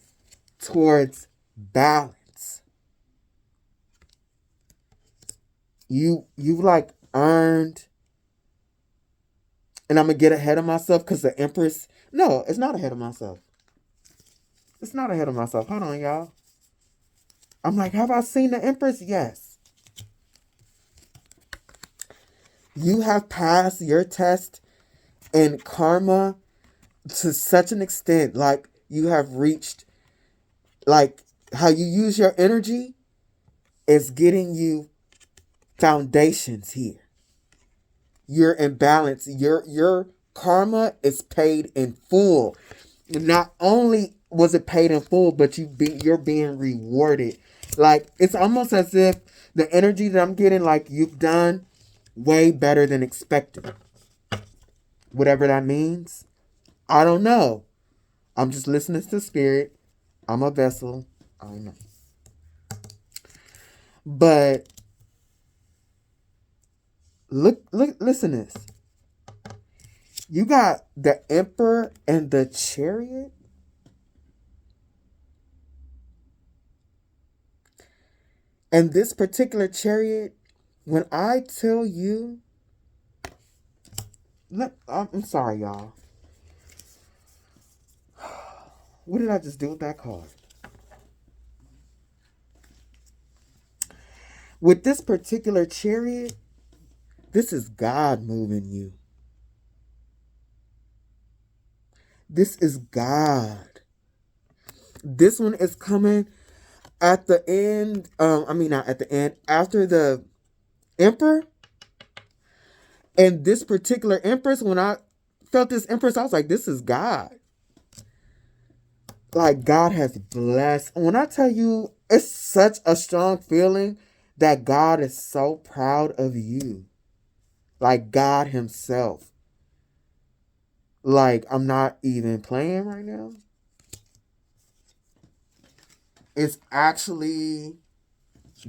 towards balance. You like earned, and I'm going to get ahead of myself because the Empress, no, it's not ahead of myself. It's not ahead of myself. Hold on, y'all. I'm like, have I seen the Empress? Yes. You have passed your test in karma to such an extent, like you have reached, like how you use your energy is getting you foundations here. You're in balance. Your karma is paid in full. Not only was it paid in full, but you're being rewarded. Like it's almost as if the energy that I'm getting, like you've done way better than expected. Whatever that means, I don't know. I'm just listening to Spirit. I'm a vessel. I don't know. But listen to this. You got the Emperor and the Chariot. And this particular Chariot, when I tell you, I'm sorry, y'all. What did I just do with that card? With this particular Chariot, this is God moving you. This is God. This one is coming at the end. Not at the end. After the Emperor. And this particular Empress, when I felt this Empress, I was like, this is God. Like God has blessed. When I tell you, it's such a strong feeling that God is so proud of you. Like God himself. Like, I'm not even playing right now. It's actually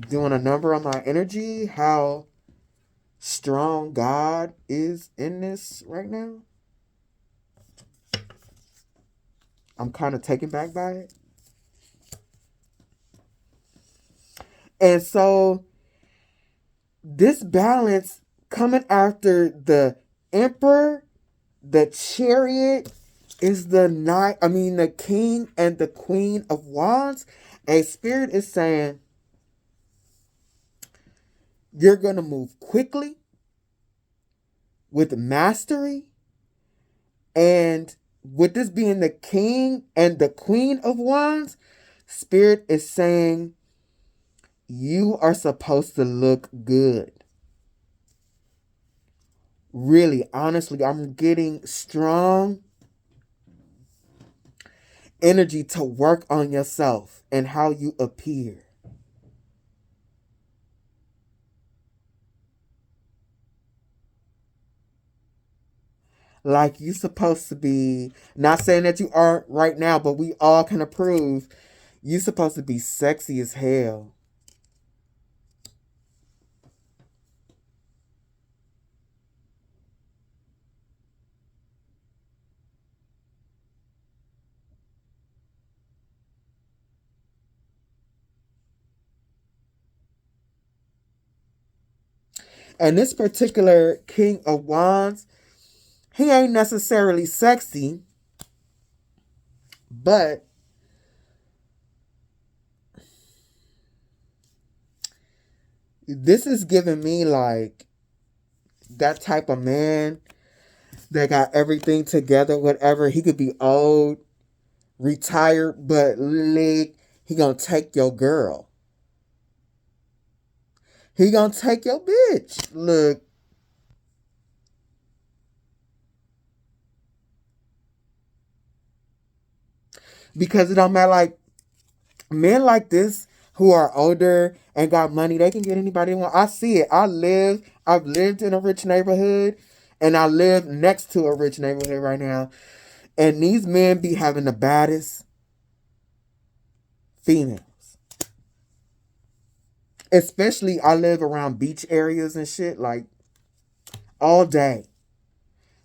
doing a number on my energy, how strong God is in this right now. I'm kind of taken back by it. And so this balance coming after the Emperor, the Chariot, is the King and the Queen of Wands. A Spirit is saying you're going to move quickly with mastery. And with this being the King and the Queen of Wands, Spirit is saying you are supposed to look good. Really, honestly, I'm getting strong energy to work on yourself and how you appear. Like you supposed to be, not saying that you aren't right now, but we all can approve, you supposed to be sexy as hell. And this particular King of Wands, he ain't necessarily sexy, but this is giving me like that type of man that got everything together, whatever. He could be old, retired, but he gonna take your girl. He gonna take your bitch. Look. Because it don't matter, like, men like this who are older and got money, they can get anybody they want. I see it. I've lived in a rich neighborhood, and I live next to a rich neighborhood right now. And these men be having the baddest females. Especially, I live around beach areas and shit, like, all day.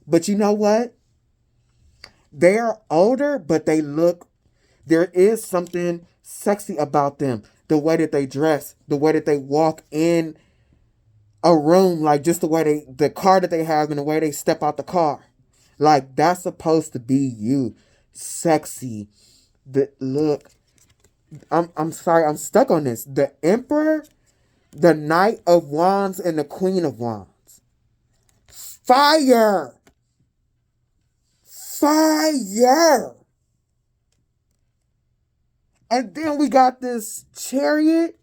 But you know what? They're older, but there is something sexy about them. The way that they dress, the way that they walk in a room, like just the car that they have and the way they step out the car. Like, that's supposed to be you. Sexy. Look, I'm sorry, I'm stuck on this. The Emperor, the Knight of Wands, and the Queen of Wands. Fire! Fire! And then we got this Chariot.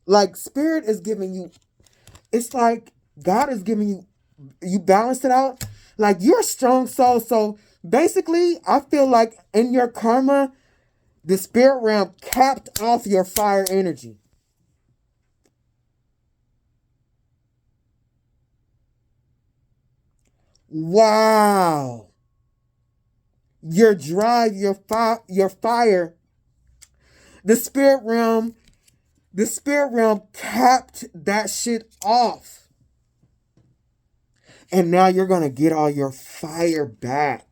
Like, Spirit is giving you, it's like God is giving you balanced it out. Like, you're a strong soul. So basically, I feel like in your karma, the spirit realm capped off your fire energy. Wow. Your drive, your fire. The spirit realm, capped that shit off. And now you're going to get all your fire back.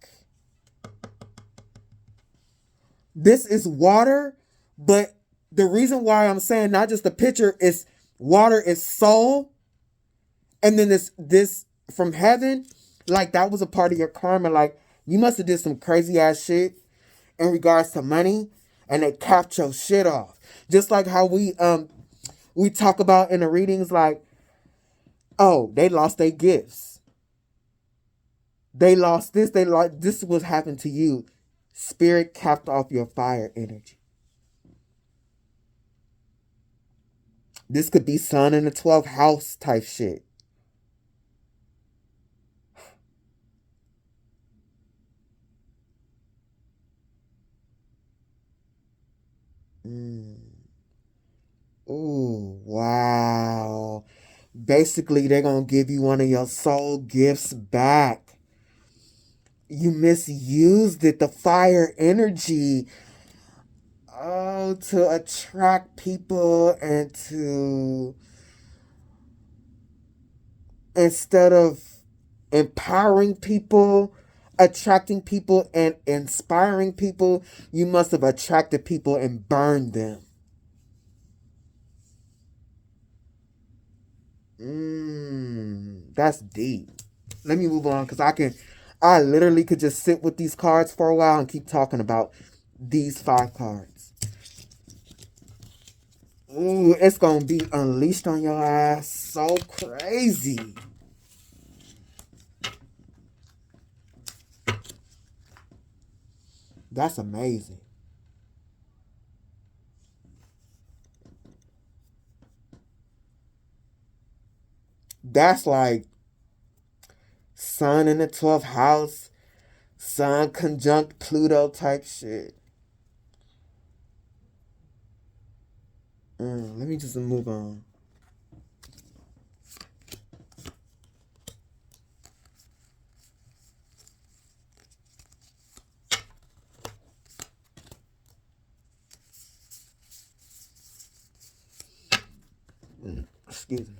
This is water, but the reason why I'm saying not just the picture is water is soul. And then this from heaven, like that was a part of your karma. Like, you must have did some crazy ass shit in regards to money, and they capped your shit off. Just like how we talk about in the readings, like, oh, they lost their gifts. They lost this, this was happened to you. Spirit capped off your fire energy. This could be sun in the 12th house type shit. Ooh, wow. Basically, they're going to give you one of your soul gifts back. you misused it, the fire energy, to attract people and to, instead of empowering people, attracting people and inspiring people, you must have attracted people and burned them. That's deep. Let me move on, because I literally could just sit with these cards for a while and keep talking about these 5 cards. Ooh, it's gonna be unleashed on your ass so crazy. That's amazing. That's like Sun in the 12th house, Sun conjunct Pluto type shit. Let me just move on. Excuse me.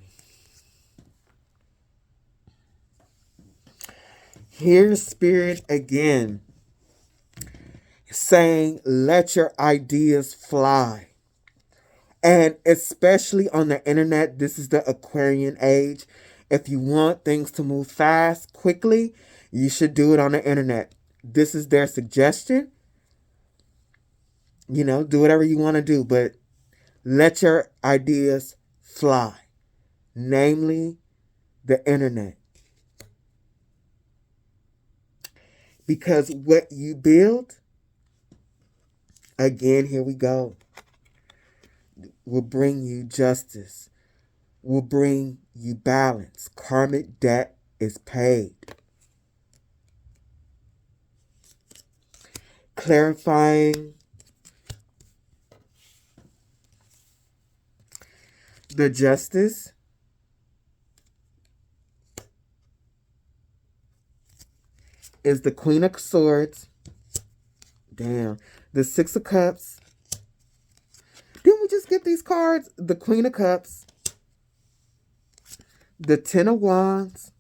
Here's Spirit again saying, let your ideas fly. And especially on the internet, this is the Aquarian age. If you want things to move fast, quickly, you should do it on the internet. This is their suggestion. You know, do whatever you want to do, but let your ideas fly. Namely, the internet. Because what you build, again, here we go, will bring you justice, will bring you balance. Karmic debt is paid. Clarifying the justice. Is the Queen of Swords. Damn. The Six of Cups. Didn't we just get these cards? The Queen of Cups. The Ten of Wands.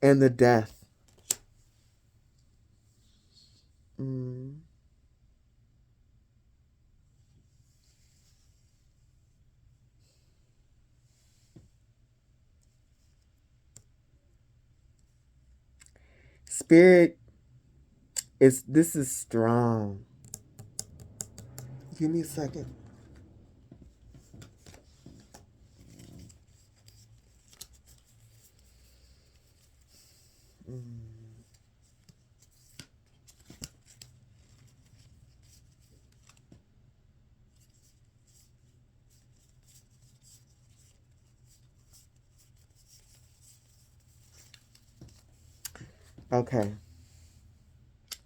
And the Death. Spirit this is strong. Give me a second.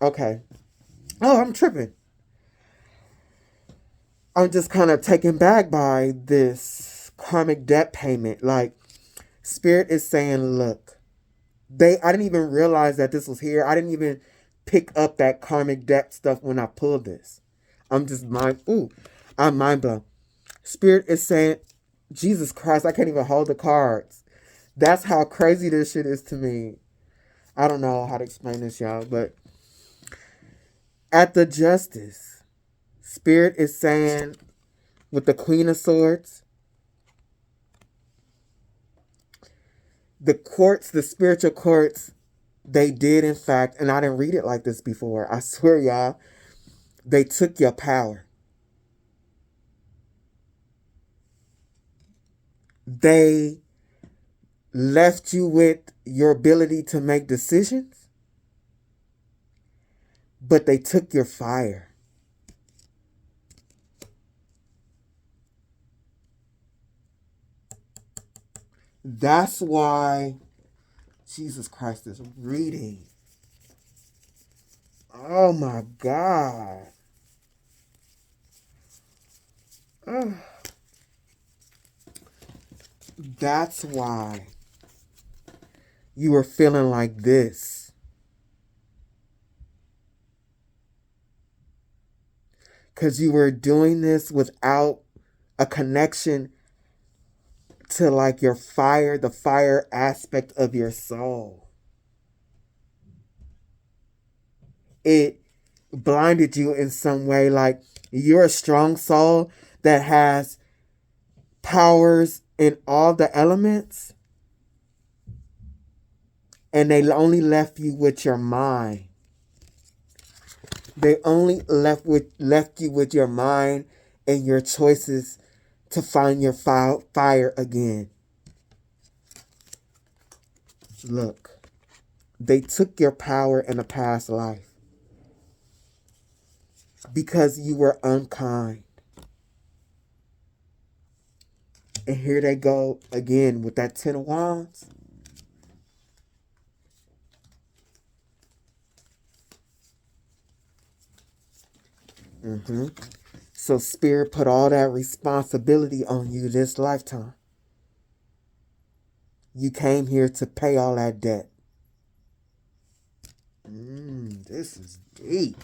Okay. Oh, I'm tripping. I'm just kind of taken back by this karmic debt payment. Like, Spirit is saying, look, I didn't even realize that this was here. I didn't even pick up that karmic debt stuff when I pulled this. I'm mind blown. Spirit is saying, Jesus Christ, I can't even hold the cards. That's how crazy this shit is to me. I don't know how to explain this, y'all, but at the justice, Spirit is saying, with the Queen of Swords, the courts, the spiritual courts, they did in fact, and I didn't read it like this before, I swear, y'all, they took your power. They left you with your ability to make decisions, but they took your fire. That's why Jesus Christ is reading. Oh my God. That's why you were feeling like this. because you were doing this without a connection to like your fire, the fire aspect of your soul. It blinded you in some way. Like, you're a strong soul that has powers in all the elements, and they only left you with your mind. They only left you with your mind and your choices to find your fire again. Look, they took your power in a past life because you were unkind. And here they go again with that Ten of Wands. So Spirit put all that responsibility on you this lifetime. You came here to pay all that debt. This is deep.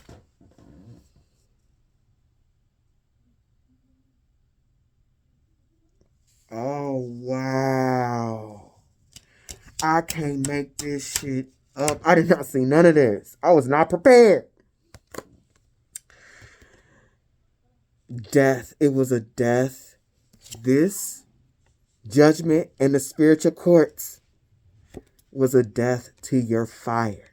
Oh, wow. I can't make this shit up. I did not see none of this. I was not prepared. Death. It was a death. This judgment in the spiritual courts was a death to your fire.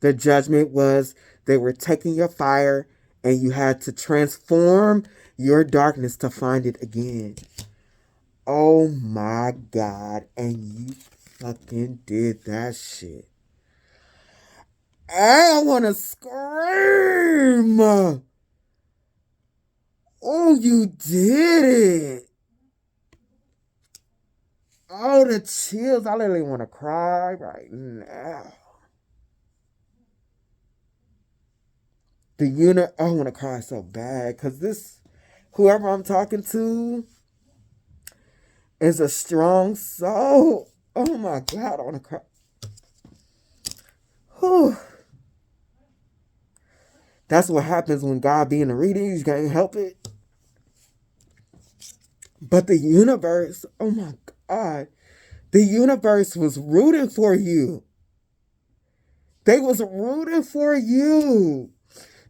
The judgment was they were taking your fire and you had to transform your darkness to find it again. Oh my God. And you fucking did that shit. I want to scream. Oh, you did it. Oh, the chills. I literally want to cry right now. I want to cry so bad because this, whoever I'm talking to, is a strong soul. Oh my God, I want to cry. Whew. That's what happens when God be in the reading. You can't help it. But the universe, oh my God, the universe was rooting for you. They was rooting for you.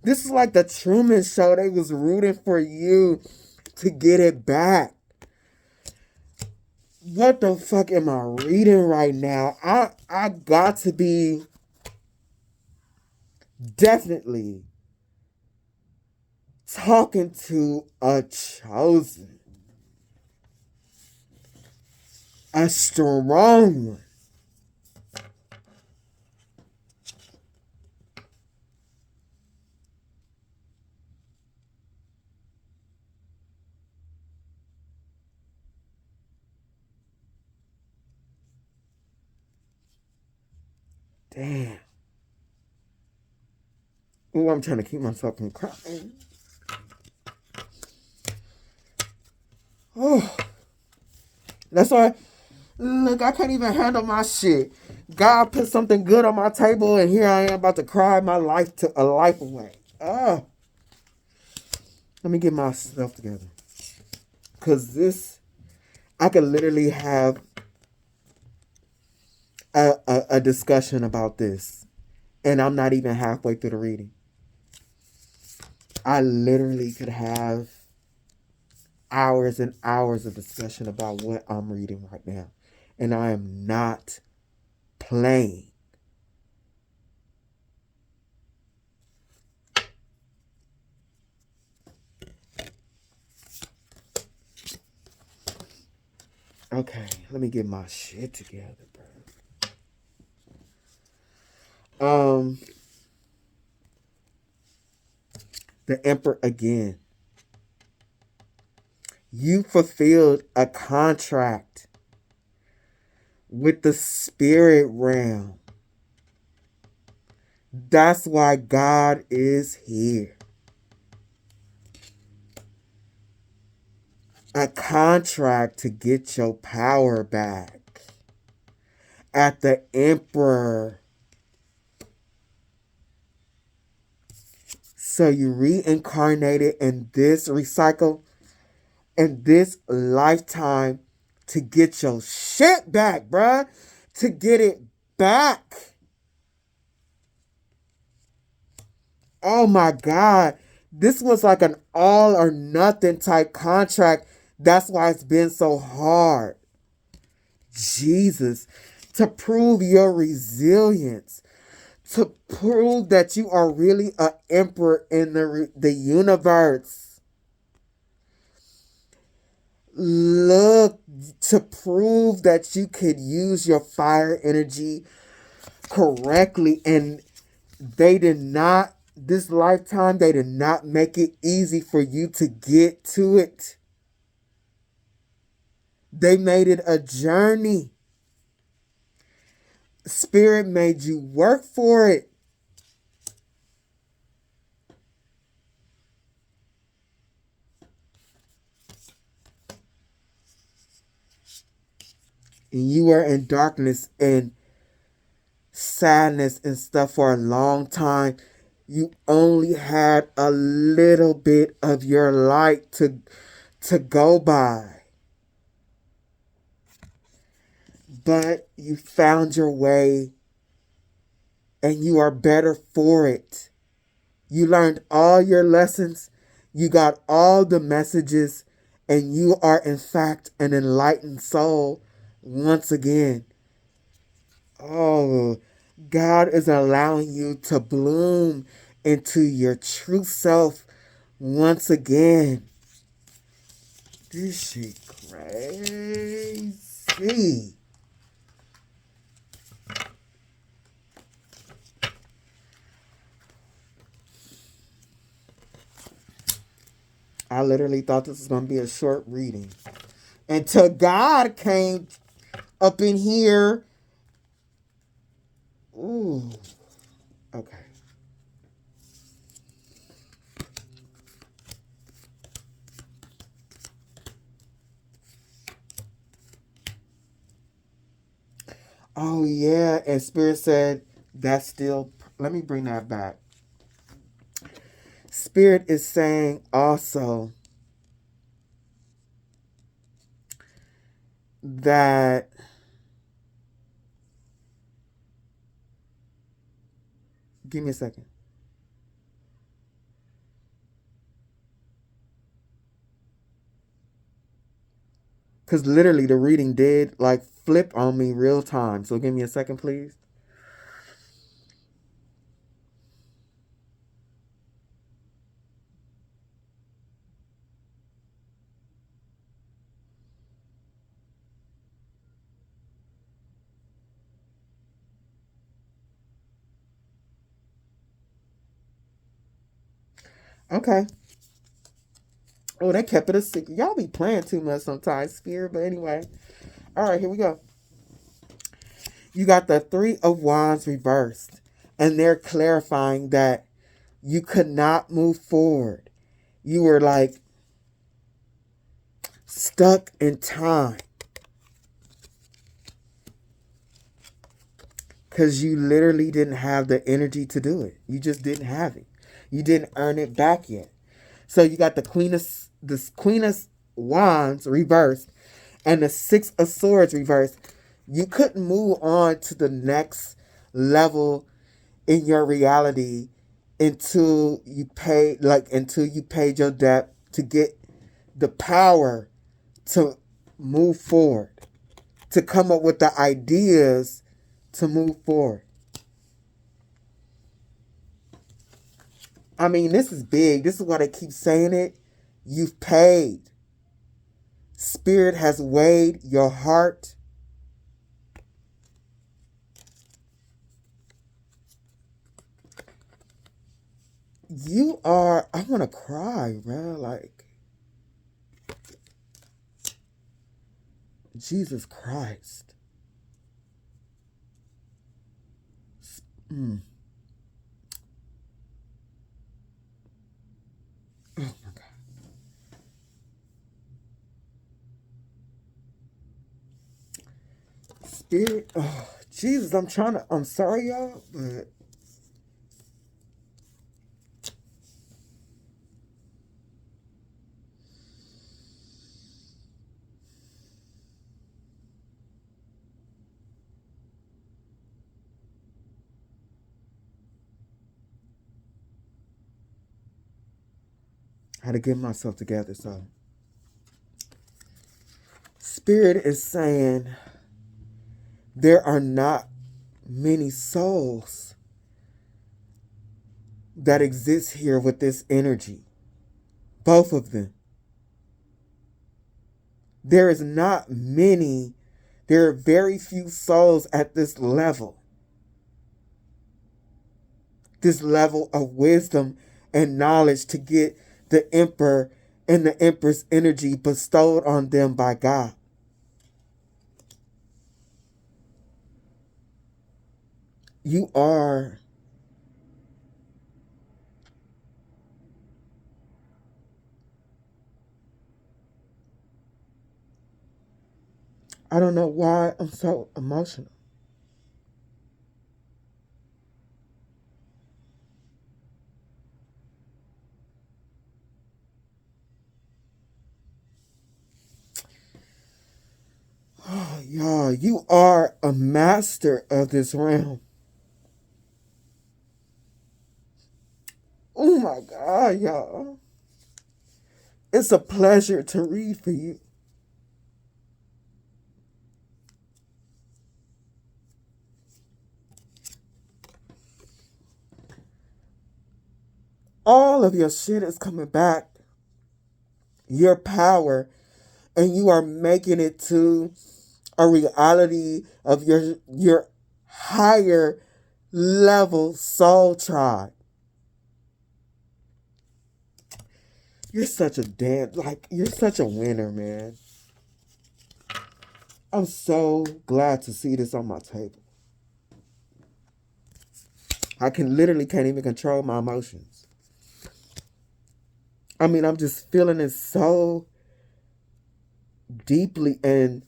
This is like the Truman Show. They was rooting for you to get it back. What the fuck am I reading right now? I got to be definitely talking to a chosen. A strong one. Damn. Oh, I'm trying to keep myself from crying. Oh. That's why, look, I can't even handle my shit. God put something good on my table, and here I am about to cry my life to a life away. Let me get myself together. Because this, I could literally have a discussion about this. And I'm not even halfway through the reading. I literally could have hours and hours of discussion about what I'm reading right now. And I am not playing. Okay, let me get my shit together, bro. The Emperor again. You fulfilled a contract with the spirit realm. That's why God is here. A contract to get your power back. At the Emperor So you reincarnated in this recycle in this lifetime to get your shit back, bruh. To get it back. Oh my God. This was like an all or nothing type contract. That's why it's been so hard. Jesus. To prove your resilience. To prove that you are really an emperor in the universe. Look, to prove that you could use your fire energy correctly. And they did not, this lifetime, they did not make it easy for you to get to it. They made it a journey. Spirit made you work for it. And you were in darkness and sadness and stuff for a long time. You only had a little bit of your light to go by. But you found your way and you are better for it. You learned all your lessons. You got all the messages, and you are in fact an enlightened soul once again. Oh, God is allowing you to bloom into your true self once again. This shit crazy. I literally thought this was going to be a short reading. Until God came up in here. Ooh. Okay. Oh, yeah. And Spirit said, that's still, let me bring that back. Spirit is saying also that give me a second. Because literally the reading did like flip on me real time. So give me a second, please. Okay. Oh, they kept it a secret. Y'all be playing too much sometimes, Spirit. But anyway. All right, here we go. You got the Three of Wands reversed. And they're clarifying that you could not move forward. You were like stuck in time. Because you literally didn't have the energy to do it. You just didn't have it. You didn't earn it back yet. So you got the Queen of Wands reversed and the Six of Swords reversed. You couldn't move on to the next level in your reality until you paid your debt to get the power to move forward, to come up with the ideas to move forward. I mean, this is big. This is why they keep saying it. You've paid. Spirit has weighed your heart. You are, I want to cry, bro. Like, Jesus Christ. Oh my God. Spirit, oh, Jesus, I'm sorry, y'all, but How to get myself together. So, Spirit is saying there are not many souls that exist here with this energy. Both of them. There is not many. There are very few souls at this level. This level of wisdom and knowledge to get the Emperor and the Empress energy bestowed on them by God. You are I don't know why I'm so emotional. Oh, y'all, you are a master of this realm. Oh my God, y'all. It's a pleasure to read for you. All of your shit is coming back. Your power, and you are making it to a reality of your higher level soul tribe. You're such you're such a winner, man. I'm so glad to see this on my table. I can't even control my emotions. I mean, I'm just feeling it so deeply, and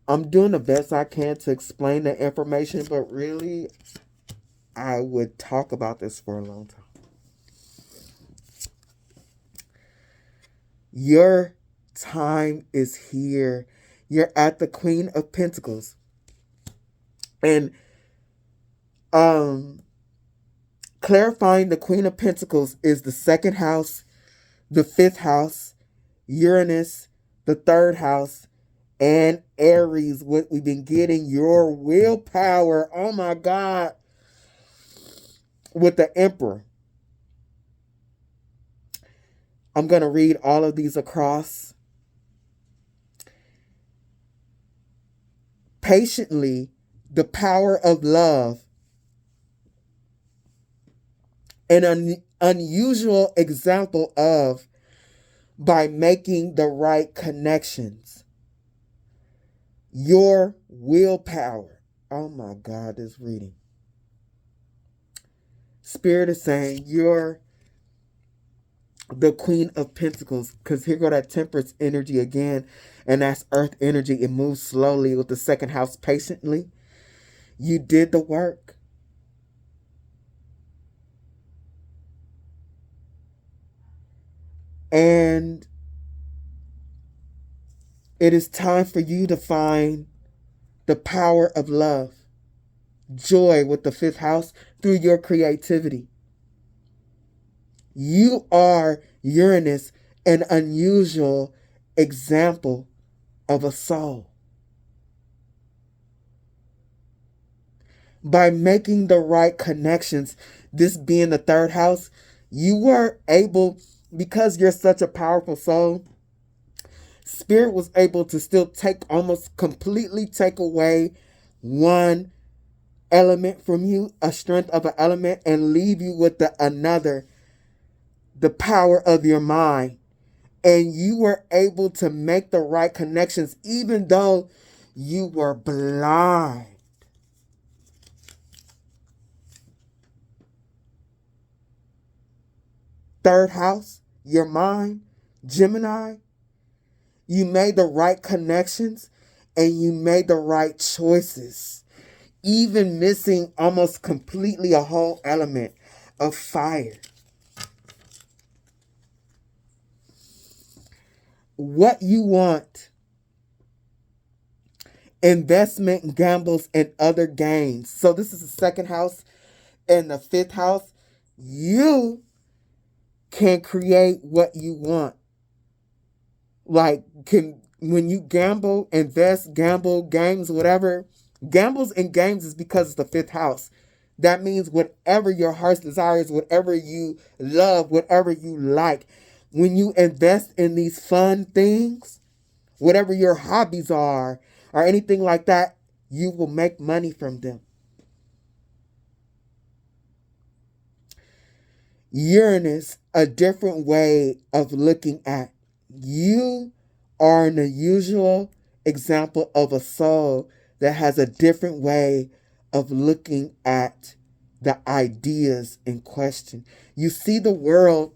I'm doing the best I can to explain the information, but really, I would talk about this for a long time. Your time is here. You're at the Queen of Pentacles. And clarifying the Queen of Pentacles is the second house, the fifth house, Uranus, the third house, and Aries. What we've been getting, your willpower. Oh my God. With the Emperor. I'm going to read all of these across. Patiently, the power of love. An unusual example of by making the right connections. Your willpower. Oh my God, this reading. Spirit is saying you're the Queen of Pentacles, because here go that Temperance energy again, and that's Earth energy. It moves slowly with the second house, patiently. You did the work. And it is time for you to find the power of love, joy with the fifth house through your creativity. You are Uranus, an unusual example of a soul. By making the right connections, this being the third house, you were able, because you're such a powerful soul, Spirit was able to still almost completely take away one element from you, a strength of an element, and leave you with another, the power of your mind. And you were able to make the right connections even though you were blind. Third house, your mind, Gemini. You made the right connections and you made the right choices. Even missing almost completely a whole element of fire. What you want. Investment, gambles, and other gains. So this is the second house and the fifth house. You can create what you want. Like, when you gamble, invest, gamble, games, whatever, gambles and games is because it's the fifth house. That means whatever your heart's desires, whatever you love, whatever you like, when you invest in these fun things, whatever your hobbies are, or anything like that, you will make money from them. Uranus, a different way of looking at. You are an unusual example of a soul that has a different way of looking at the ideas in question. You see the world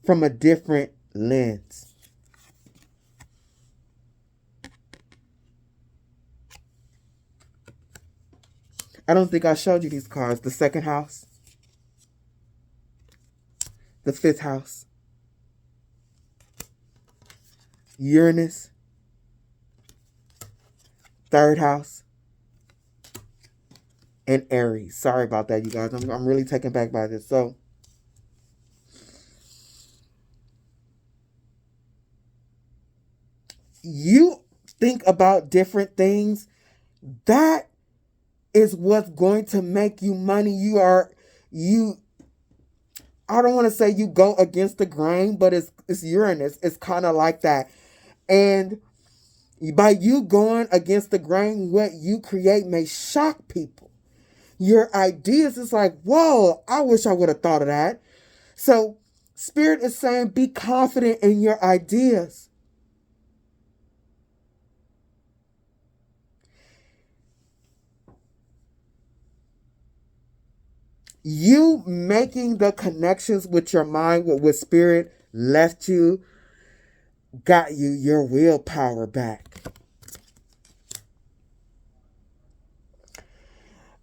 from a different lens. I don't think I showed you these cards. The second house, the fifth house, Uranus, third house, and Aries. Sorry about that, you guys. I'm really taken back by this. So, you think about different things. That is what's going to make you money. I don't want to say you go against the grain, but it's Uranus. It's kind of like that. And by you going against the grain, what you create may shock people. Your ideas is like, whoa, I wish I would have thought of that. So Spirit is saying, be confident in your ideas. You making the connections with your mind, with Spirit left you, got you your willpower back.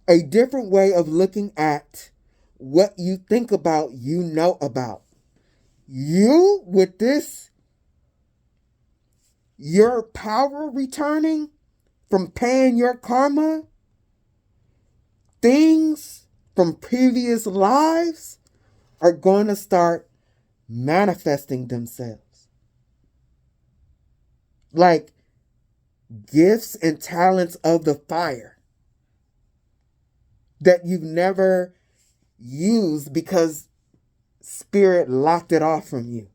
A different way of looking at what you think about, you know about. You, with this, your power returning from paying your karma, things from previous lives are going to start manifesting themselves. Like gifts and talents of the fire that you've never used because Spirit locked it off from you.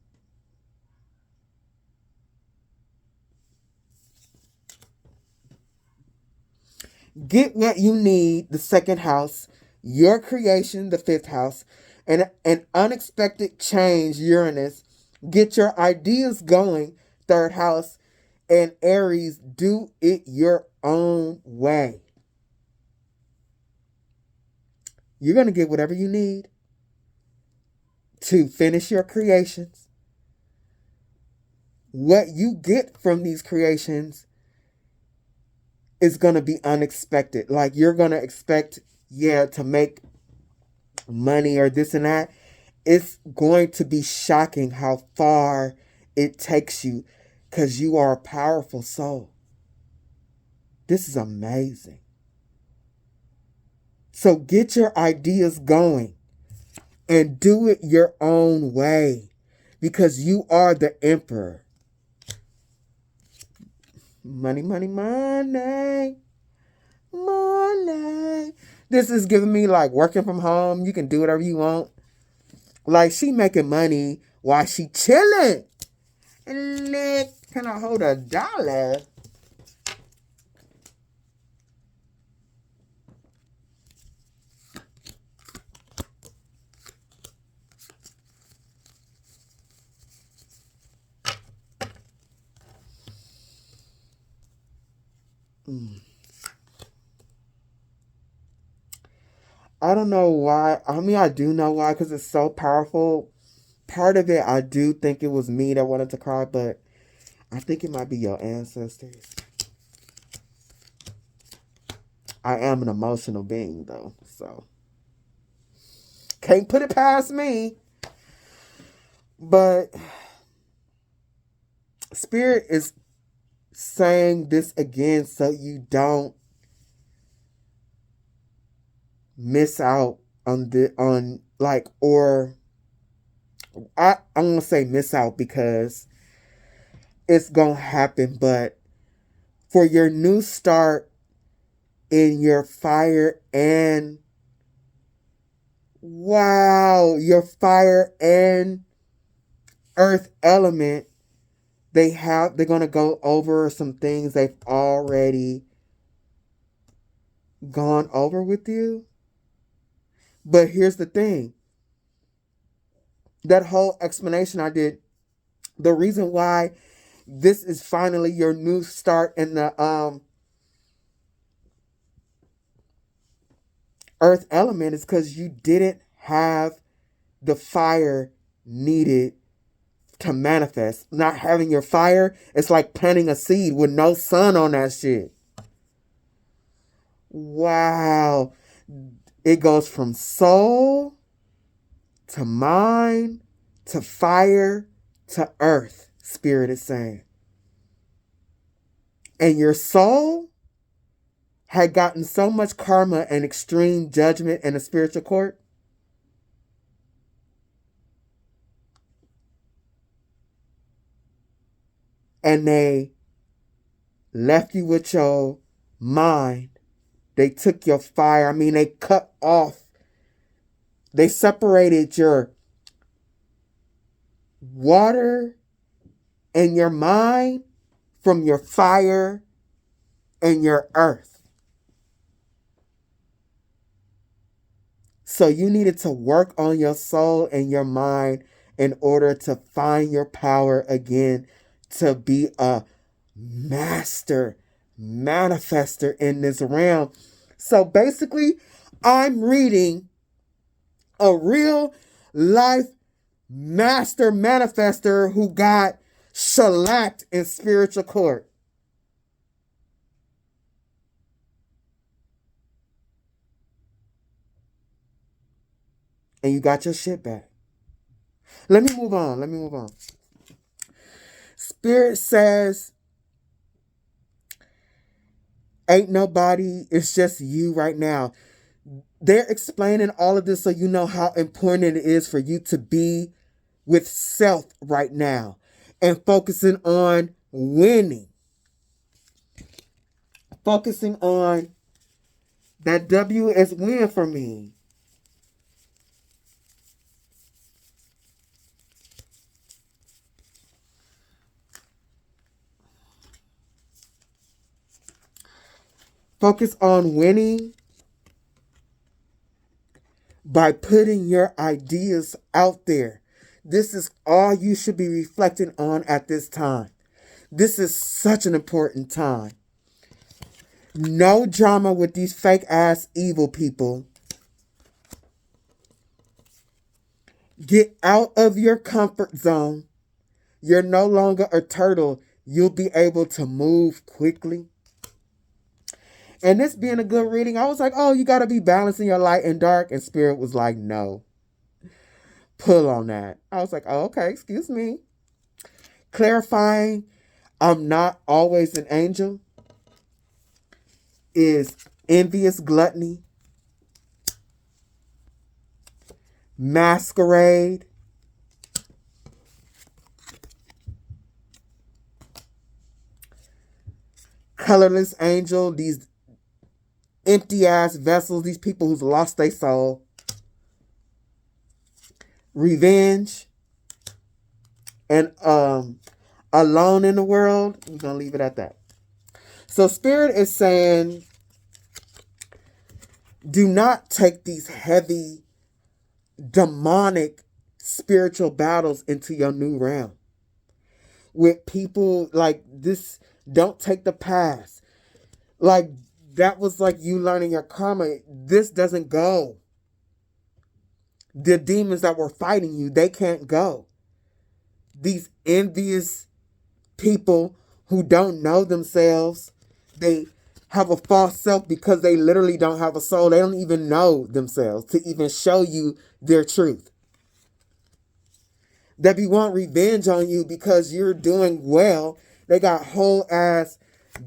Get what you need, the second house, your creation, the fifth house, and an unexpected change, Uranus. Get your ideas going, third house, and Aries, do it your own way. You're going to get whatever you need to finish your creations. What you get from these creations is going to be unexpected. Like you're going to expect, to make money or this and that. It's going to be shocking how far it takes you because you are a powerful soul. This is amazing. So get your ideas going and do it your own way because you are the emperor. Money, money, money, money. This is giving me like working from home. You can do whatever you want. Like she making money while she chilling. And then, can I hold $1? I don't know why. I mean, I do know why because it's so powerful. Part of it, I do think it was me that wanted to cry, but I think it might be your ancestors. I am an emotional being, though, so can't put it past me. But Spirit is saying this again so you don't miss out on or I'm going to say miss out because it's going to happen. But for your new start in your fire and your fire and earth element, they're going to go over some things they've already gone over with you. But here's the thing. That whole explanation I did, the reason why this is finally your new start in the earth element is because you didn't have the fire needed to manifest. Not having your fire, it's like planting a seed with no sun on that shit. Wow. It goes from soul to mind to fire to earth, Spirit is saying. And your soul had gotten so much karma and extreme judgment in the spiritual court. And they left you with your mind. They took your fire. I mean, they cut off. They separated your water and your mind from your fire and your earth. So you needed to work on your soul and your mind in order to find your power again, to be a master manifester in this realm. So basically, I'm reading a real life master manifester who got shellacked in spiritual court. And you got your shit back. Let me move on. Spirit says, ain't nobody, it's just you right now. They're explaining all of this so you know how important it is for you to be with self right now and focusing on winning. Focusing on that W is win for me. Focus on winning by putting your ideas out there. This is all you should be reflecting on at this time. This is such an important time. No drama with these fake ass evil people. Get out of your comfort zone. You're no longer a turtle. You'll be able to move quickly. And this being a good reading, I was like, oh, you got to be balancing your light and dark. And Spirit was like, no. Pull on that. I was like, oh, okay, excuse me. Clarifying, I'm not always an angel, is envious gluttony, masquerade, colorless angel, these empty ass vessels, these people who've lost their soul, revenge, and alone in the world. I'm gonna leave it at that. So Spirit is saying, do not take these heavy demonic spiritual battles into your new realm with people like this. Don't take the past like that was like you learning your karma. This doesn't go. The demons that were fighting you, they can't go. These envious people who don't know themselves, they have a false self because they literally don't have a soul. They don't even know themselves to even show you their truth. That be want revenge on you because you're doing well. They got whole ass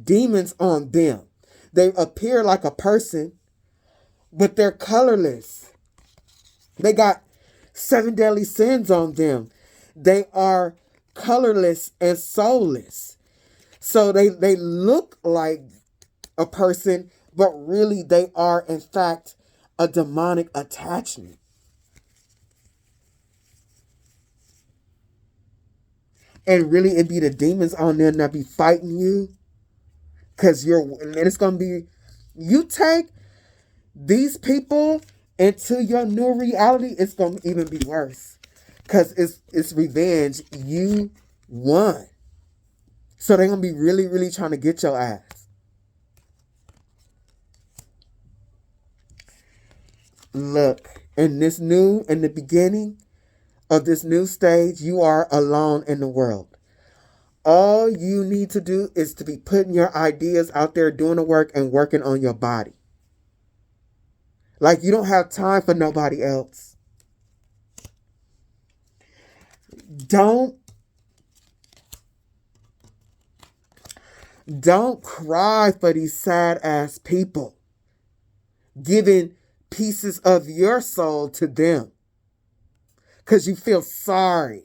demons on them. They appear like a person, but they're colorless. They got 7 deadly sins on them. They are colorless and soulless. So they look like a person, but really they are, in fact, a demonic attachment. And really it be the demons on there that be fighting you. And it's going to be, you take these people into your new reality, it's going to even be worse. Because it's revenge. You won. So they're going to be really, really trying to get your ass. Look, in the beginning of this new stage, you are alone in the world. All you need to do is to be putting your ideas out there, doing the work, and working on your body. Like, you don't have time for nobody else. Don't cry for these sad ass people, giving pieces of your soul to them because you feel sorry.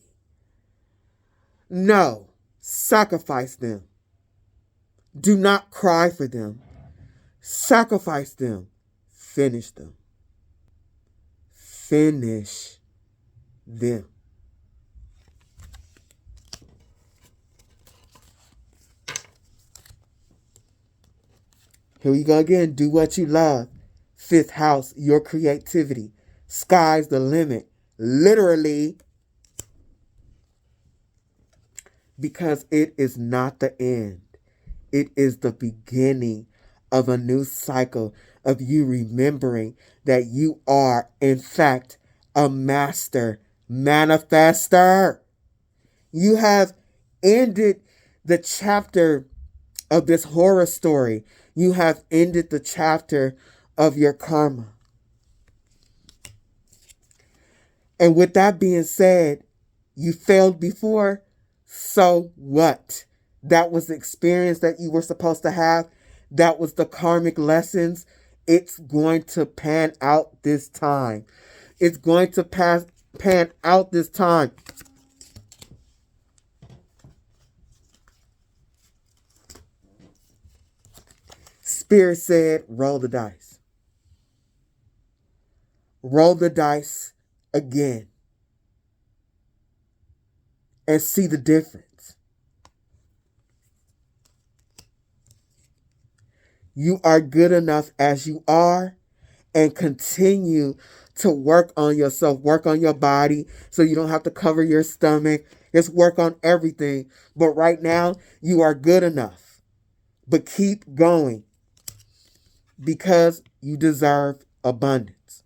No, sacrifice them. Do not cry for them. Sacrifice them. Finish them. Finish them. Here we go again. Do what you love. 5th house, your creativity. Sky's the limit. Literally. Because it is not the end. It is the beginning of a new cycle of you remembering that you are, in fact, a master manifester. You have ended the chapter of this horror story. You have ended the chapter of your karma. And with that being said, you failed before. So what? That was the experience that you were supposed to have. That was the karmic lessons. It's going to pan out this time. It's going to pan out this time. Spirit said, roll the dice. Roll the dice again. And see the difference. You are good enough as you are, and continue to work on yourself, work on your body so you don't have to cover your stomach. Just work on everything. But right now, you are good enough. But keep going because you deserve abundance.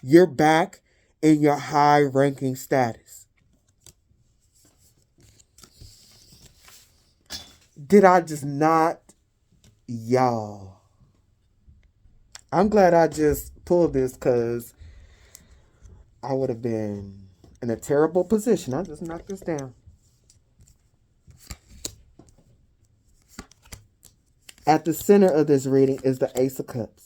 You're back in your high ranking status. Did I just not? Y'all. I'm glad I just pulled this because I would have been in a terrible position. I just knocked this down. At the center of this reading is the Ace of Cups.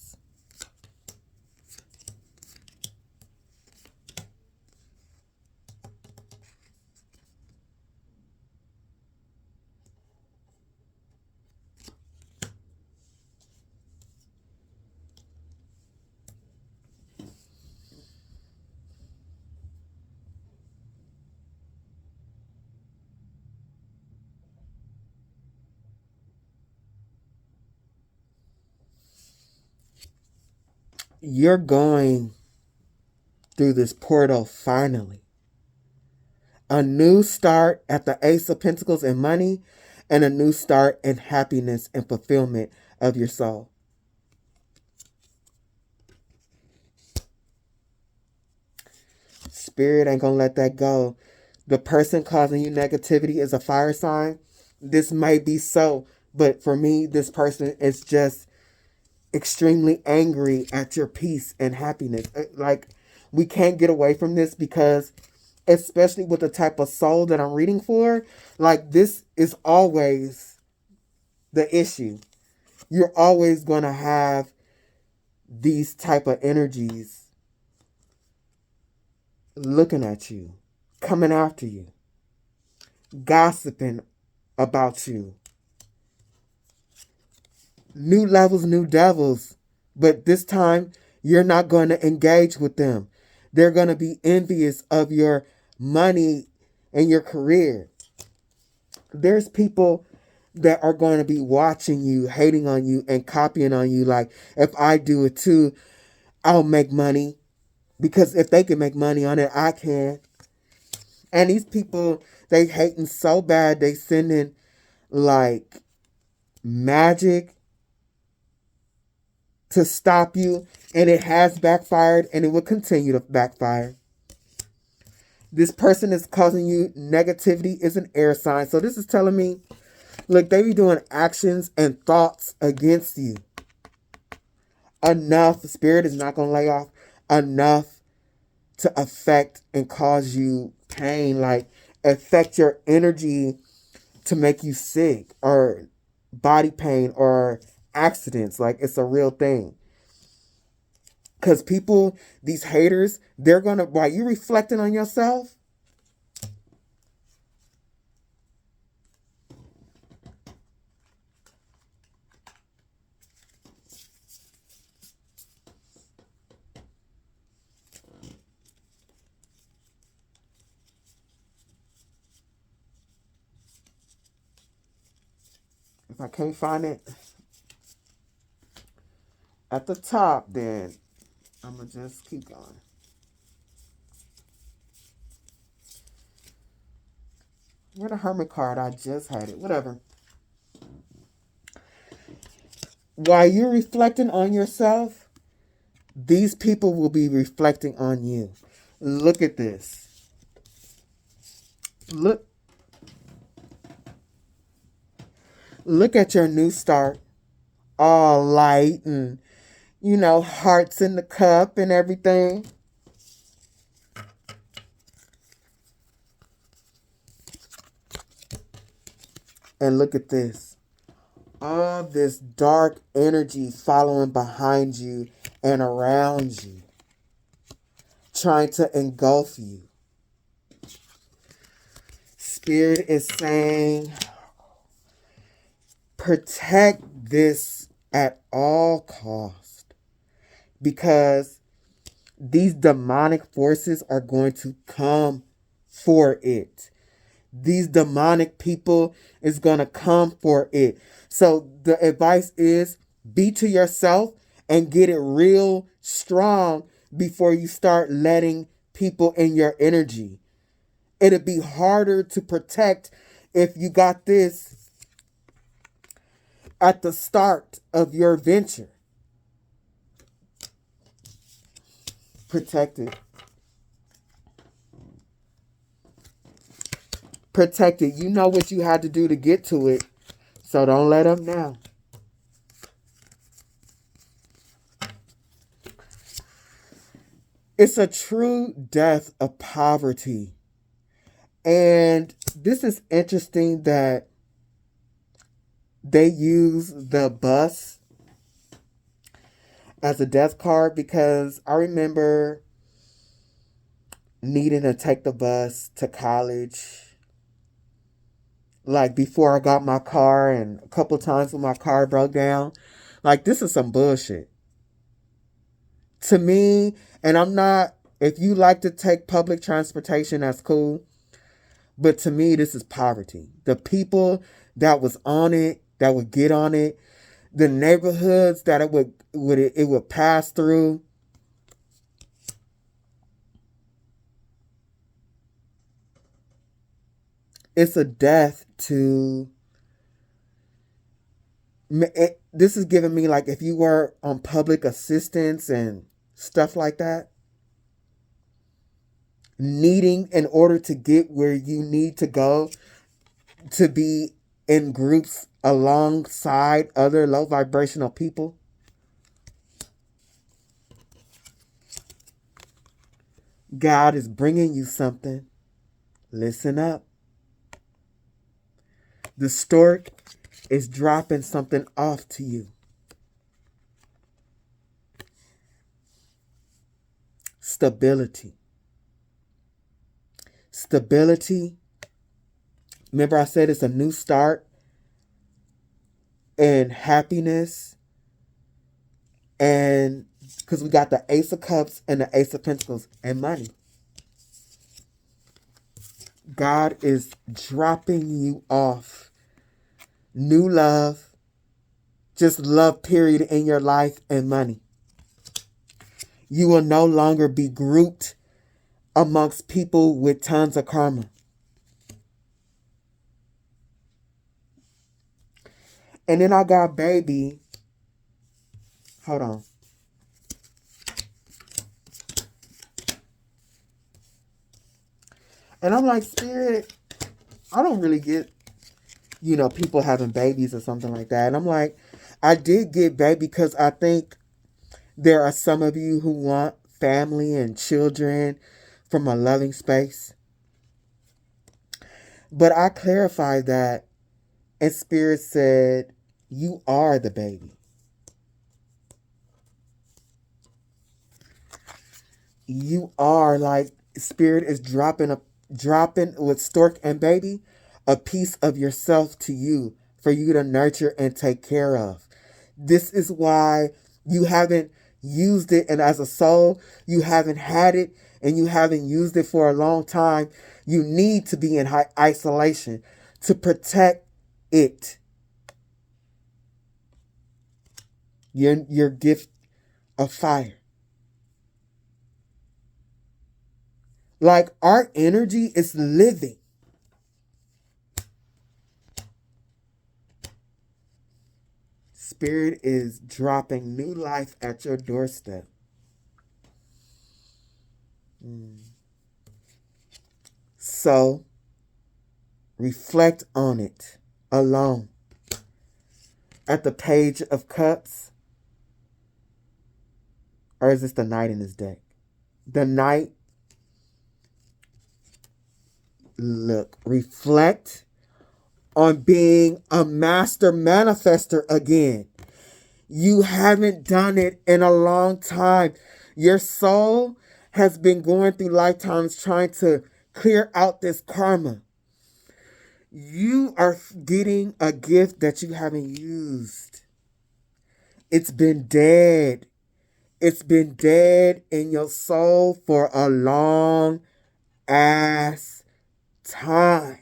You're going through this portal finally. A new start at the Ace of Pentacles and money, and a new start in happiness and fulfillment of your soul. Spirit ain't gonna let that go. The person causing you negativity is a fire sign. This may be so, but for me, this person is just extremely angry at your peace and happiness. Like, we can't get away from this because, especially with the type of soul that I'm reading for, like, this is always the issue. You're always going to have these type of energies looking at you, coming after you, gossiping about you. New levels, new devils. But this time, you're not going to engage with them. They're going to be envious of your money and your career. There's people that are going to be watching you, hating on you, and copying on you. Like, if I do it too, I'll make money. Because if they can make money on it, I can. And these people, they hating so bad, they sending like magic to stop you. And it has backfired, and it will continue to backfire. This person is causing you negativity, is an air sign. So this is telling me, look, they be doing actions and thoughts against you. Enough. Spirit is not going to lay off enough to affect and cause you pain. Like, affect your energy to make you sick or body pain or accidents. Like, it's a real thing. Because people, these haters, they're going to, while you reflecting on yourself, if I can't find it at the top, then I'm going to just keep going. Where the Hermit card? I just had it. Whatever. While you're reflecting on yourself, these people will be reflecting on you. Look at this. Look at your new start. All light and, you know, hearts in the cup and everything. And look at this. All this dark energy following behind you and around you, trying to engulf you. Spirit is saying, protect this at all cost, because these demonic forces are going to come for it. These demonic people is going to come for it. So the advice is, be to yourself and get it real strong before you start letting people in your energy. It'll be harder to protect if you got this at the start of your venture. Protect it. Protect it. You know what you had to do to get to it, so don't let them now. It's a true death of poverty. And this is interesting that they use the bus as a death card, because I remember needing to take the bus to college, like before I got my car, and a couple times when my car broke down. Like, this is some bullshit to me. And I'm not, if you like to take public transportation, that's cool. But to me, this is poverty. The people that was on it, that would get on it, the neighborhoods that it would pass through. It's a death to... This is giving me, like, if you were on public assistance and stuff like that, needing, in order to get where you need to go, to be in groups alongside other low vibrational people. God is bringing you something. Listen up. The stork is dropping something off to you. Stability. stability. Remember I said it's a new start, and happiness, and because we got the Ace of Cups and the Ace of Pentacles, and money. God is dropping you off new love, just love period in your life, and money. You will no longer be grouped amongst people with tons of karma. And then I got baby. Hold on. And I'm like, Spirit, I don't really get, people having babies or something like that. And I'm like, I did get baby because I think there are some of you who want family and children from a loving space. But I clarified that, and Spirit said, you are the baby. You are, like, Spirit is dropping with Stork and baby a piece of yourself to you for you to nurture and take care of. This is why you haven't used it, and as a soul, you haven't had it, and you haven't used it for a long time. You need to be in isolation to protect it. Your gift of fire. Like, our energy is living. Spirit is dropping new life at your doorstep. So, reflect on it alone. At the Page of Cups. Or is this the Knight in this deck? The Knight. Look, reflect on being a master manifester again. You haven't done it in a long time. Your soul has been going through lifetimes trying to clear out this karma. You are getting a gift that you haven't used. It's been dead. It's been dead in your soul for a long ass time.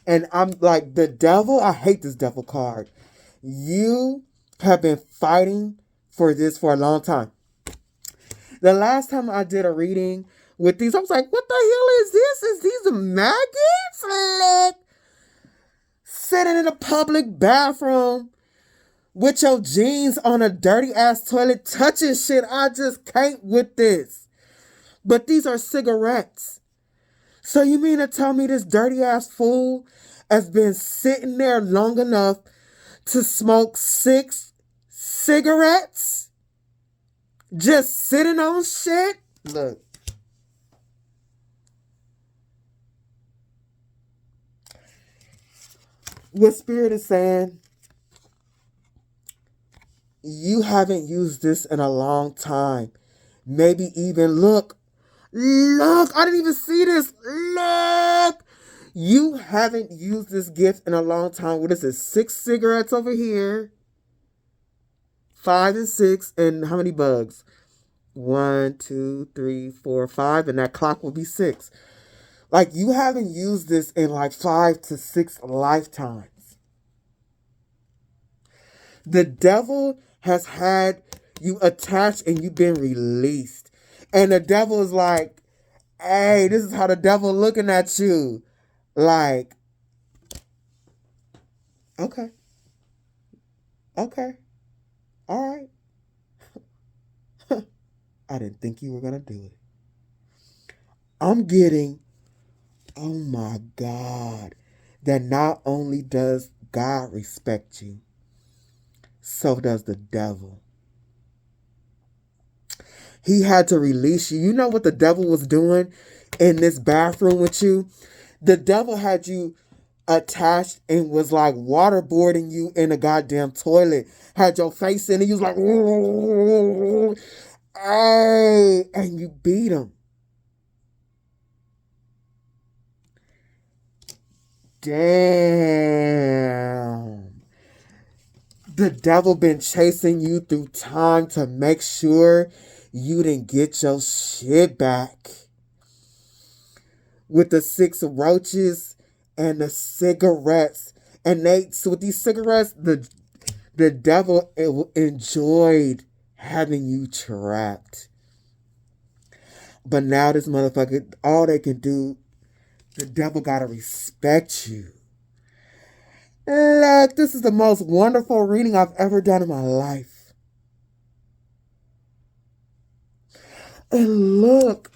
And I'm like, the devil, I hate this devil card. You have been fighting for this for a long time. The last time I did a reading with these, I was like, what the hell is this? Is these maggots? Like, sitting in a public bathroom with your jeans on a dirty ass toilet, touching shit. I just can't with this. But these are cigarettes. So you mean to tell me this dirty ass fool has been sitting there long enough to smoke 6 cigarettes? Just sitting on shit? Look. What Spirit is saying, you haven't used this in a long time. Maybe even, look, I didn't even see this. Look, you haven't used this gift in a long time. What is this? 6 cigarettes over here. 5 and 6. And how many bugs? 1, 2, 3, 4, 5. And that clock will be 6. Like, you haven't used this in like 5 to 6 lifetimes. The devil has had you attached and you've been released. And the devil is like, hey, this is how the devil looking at you. Like, okay. All right. I didn't think you were going to do it. I'm getting, oh my God, that not only does God respect you, so does the devil. He had to release you. You know what the devil was doing in this bathroom with you? The devil had you attached and was like waterboarding you in a goddamn toilet. Had your face in it. He was like, Hey, and you beat him. Damn. The devil been chasing you through time to make sure you didn't get your shit back. With the 6 roaches and the cigarettes. And so with these cigarettes, the devil enjoyed having you trapped. But now this motherfucker, all they can do, the devil gotta respect you. Look, this is the most wonderful reading I've ever done in my life. And look,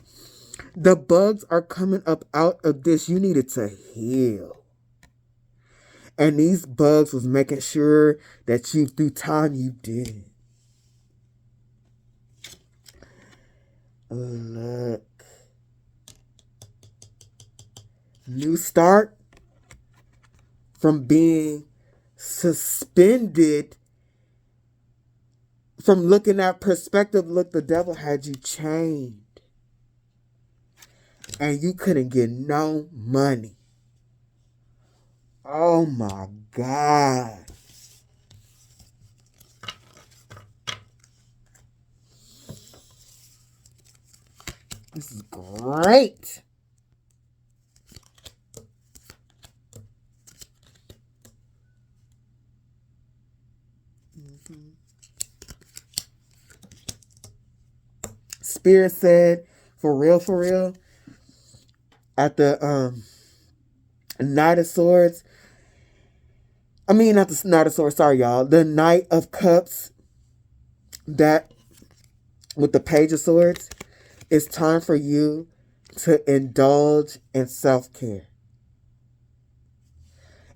the bugs are coming up out of this. You needed to heal. And these bugs was making sure that you, through time, you did. Look. New start from being suspended from looking at perspective. Look, the devil had you chained. And you couldn't get no money. Oh my God. This is great. Spirit said, for real, at the Knight of Swords, not the Knight of Swords, sorry y'all, the Knight of Cups, that with the Page of Swords, it's time for you to indulge in self-care.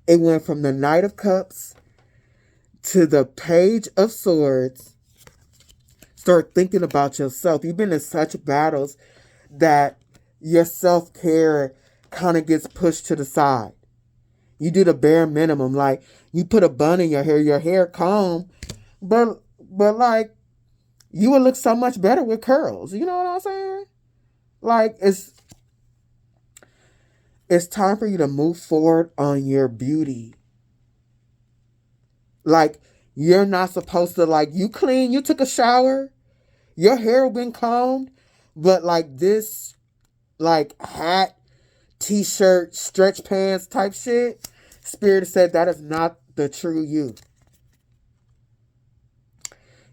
It went from the Knight of Cups to the Page of Swords. Start thinking about yourself. You've been in such battles that your self-care kind of gets pushed to the side. You do the bare minimum. Like, you put a bun in your hair comb, but like, you would look so much better with curls. You know what I'm saying? Like, it's time for you to move forward on your beauty. Like, you're not supposed to, like, you clean, you took a shower, your hair been combed, but like this, like, hat, t-shirt, stretch pants type shit, Spirit said that is not the true you.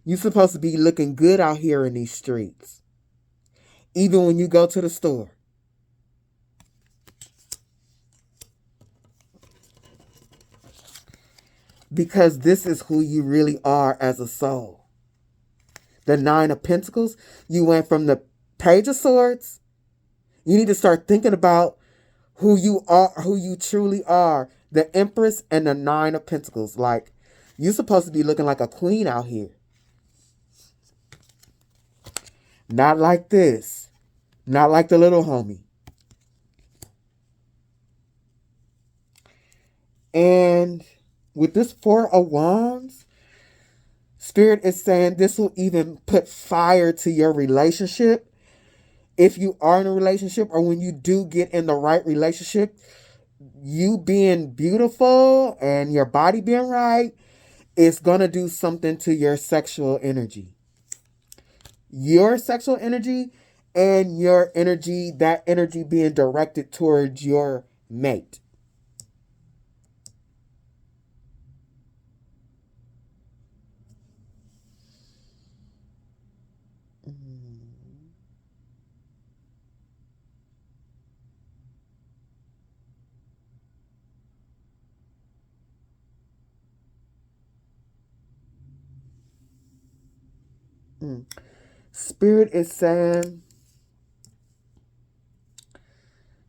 You're supposed to be looking good out here in these streets. Even when you go to the store. Because this is who you really are as a soul. The 9 of Pentacles, you went from the Page of Swords. You need to start thinking about who you are, who you truly are. The Empress and the 9 of Pentacles. Like, you're supposed to be looking like a queen out here. Not like this. Not like the little homie. And with this 4 of Wands, Spirit is saying this will even put fire to your relationship. If you are in a relationship, or when you do get in the right relationship, you being beautiful and your body being right, it's going to do something to your sexual energy. Your sexual energy and your energy, that energy being directed towards your mate. Spirit is saying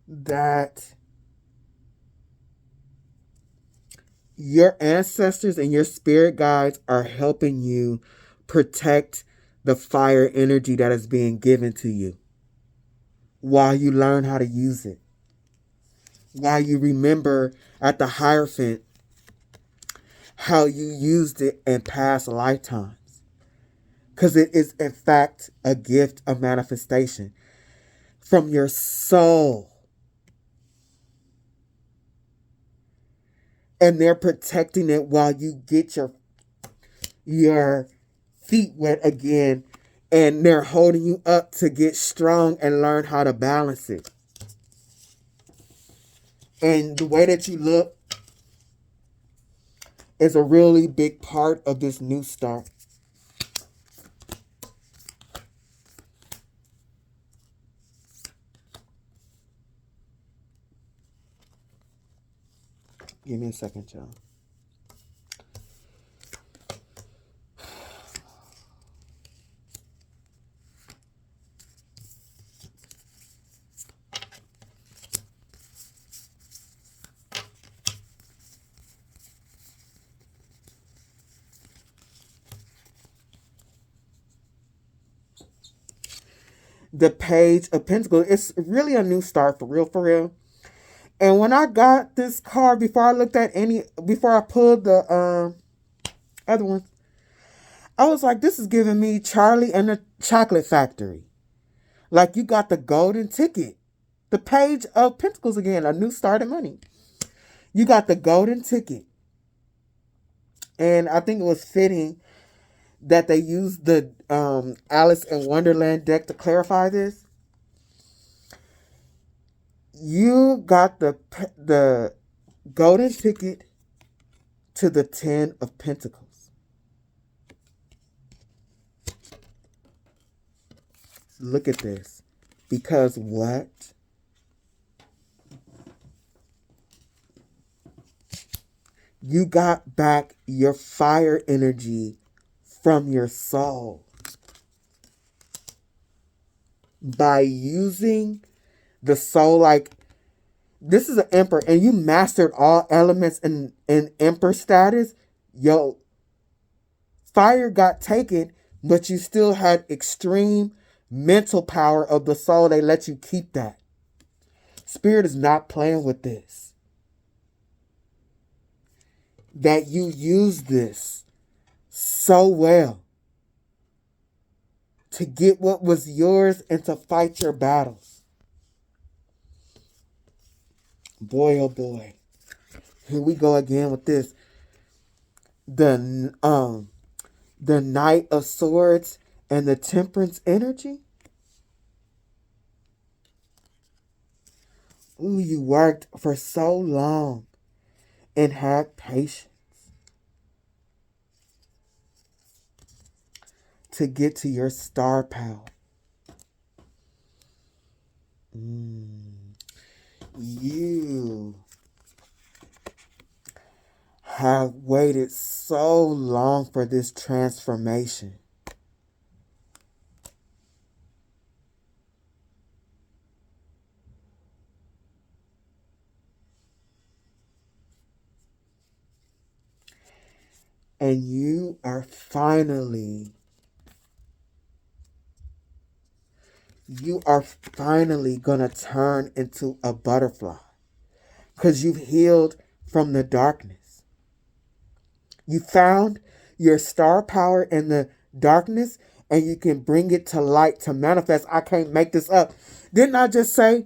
that your ancestors and your spirit guides are helping you protect the fire energy that is being given to you while you learn how to use it. While you remember at the Hierophant how you used it in past lifetimes. because it is in fact a gift of manifestation from your soul. And they're protecting it while you get your feet wet again, and they're holding you up to get strong and learn how to balance it. And the way that you look is a really big part of this new start. Give me a second, y'all. The Page of Pentacles. It's really a new start, for real, for real. And when I got this card, before I pulled the other ones, I was like, this is giving me Charlie and the Chocolate Factory. Like, you got the golden ticket. The Page of Pentacles again, a new start of money. You got the golden ticket. And I think it was fitting that they used the Alice in Wonderland deck to clarify this. You got the golden ticket to the 10 of Pentacles. Look at this. Because what? You got back your fire energy from your soul by using the soul. Like, this is an Emperor, and you mastered all elements in Emperor status. Yo, fire got taken, but you still had extreme mental power of the soul. They let you keep that. Spirit is not playing with this. That you use this so well to get what was yours and to fight your battles. Boy, oh boy. Here we go again with this. The Knight of Swords and the Temperance energy. Ooh, you worked for so long and had patience to get to your star power. You have waited so long for this transformation. And you are finally going to turn into a butterfly. Because you've healed from the darkness. You found your star power in the darkness, and you can bring it to light to manifest. I can't make this up. Didn't I just say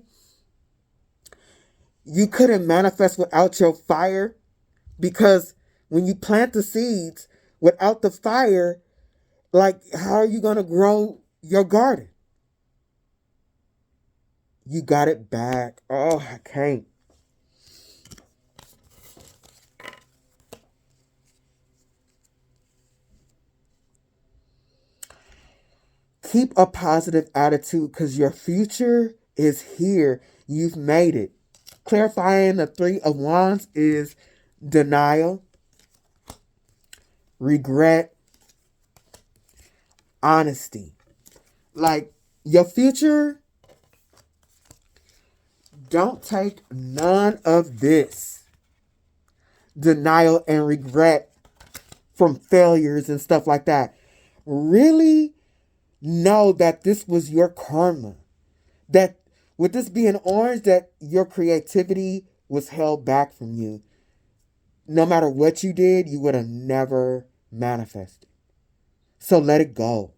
you couldn't manifest without your fire? Because when you plant the seeds without the fire, like, how are you going to grow your garden? You got it back. Oh, I can't. Keep a positive attitude because your future is here. You've made it. Clarifying the 3 of Wands is denial, regret, honesty. Like, your future, don't take none of this denial and regret from failures and stuff like that. Really know that this was your karma. That with this being orange, that your creativity was held back from you. No matter what you did, you would have never manifested. So let it go.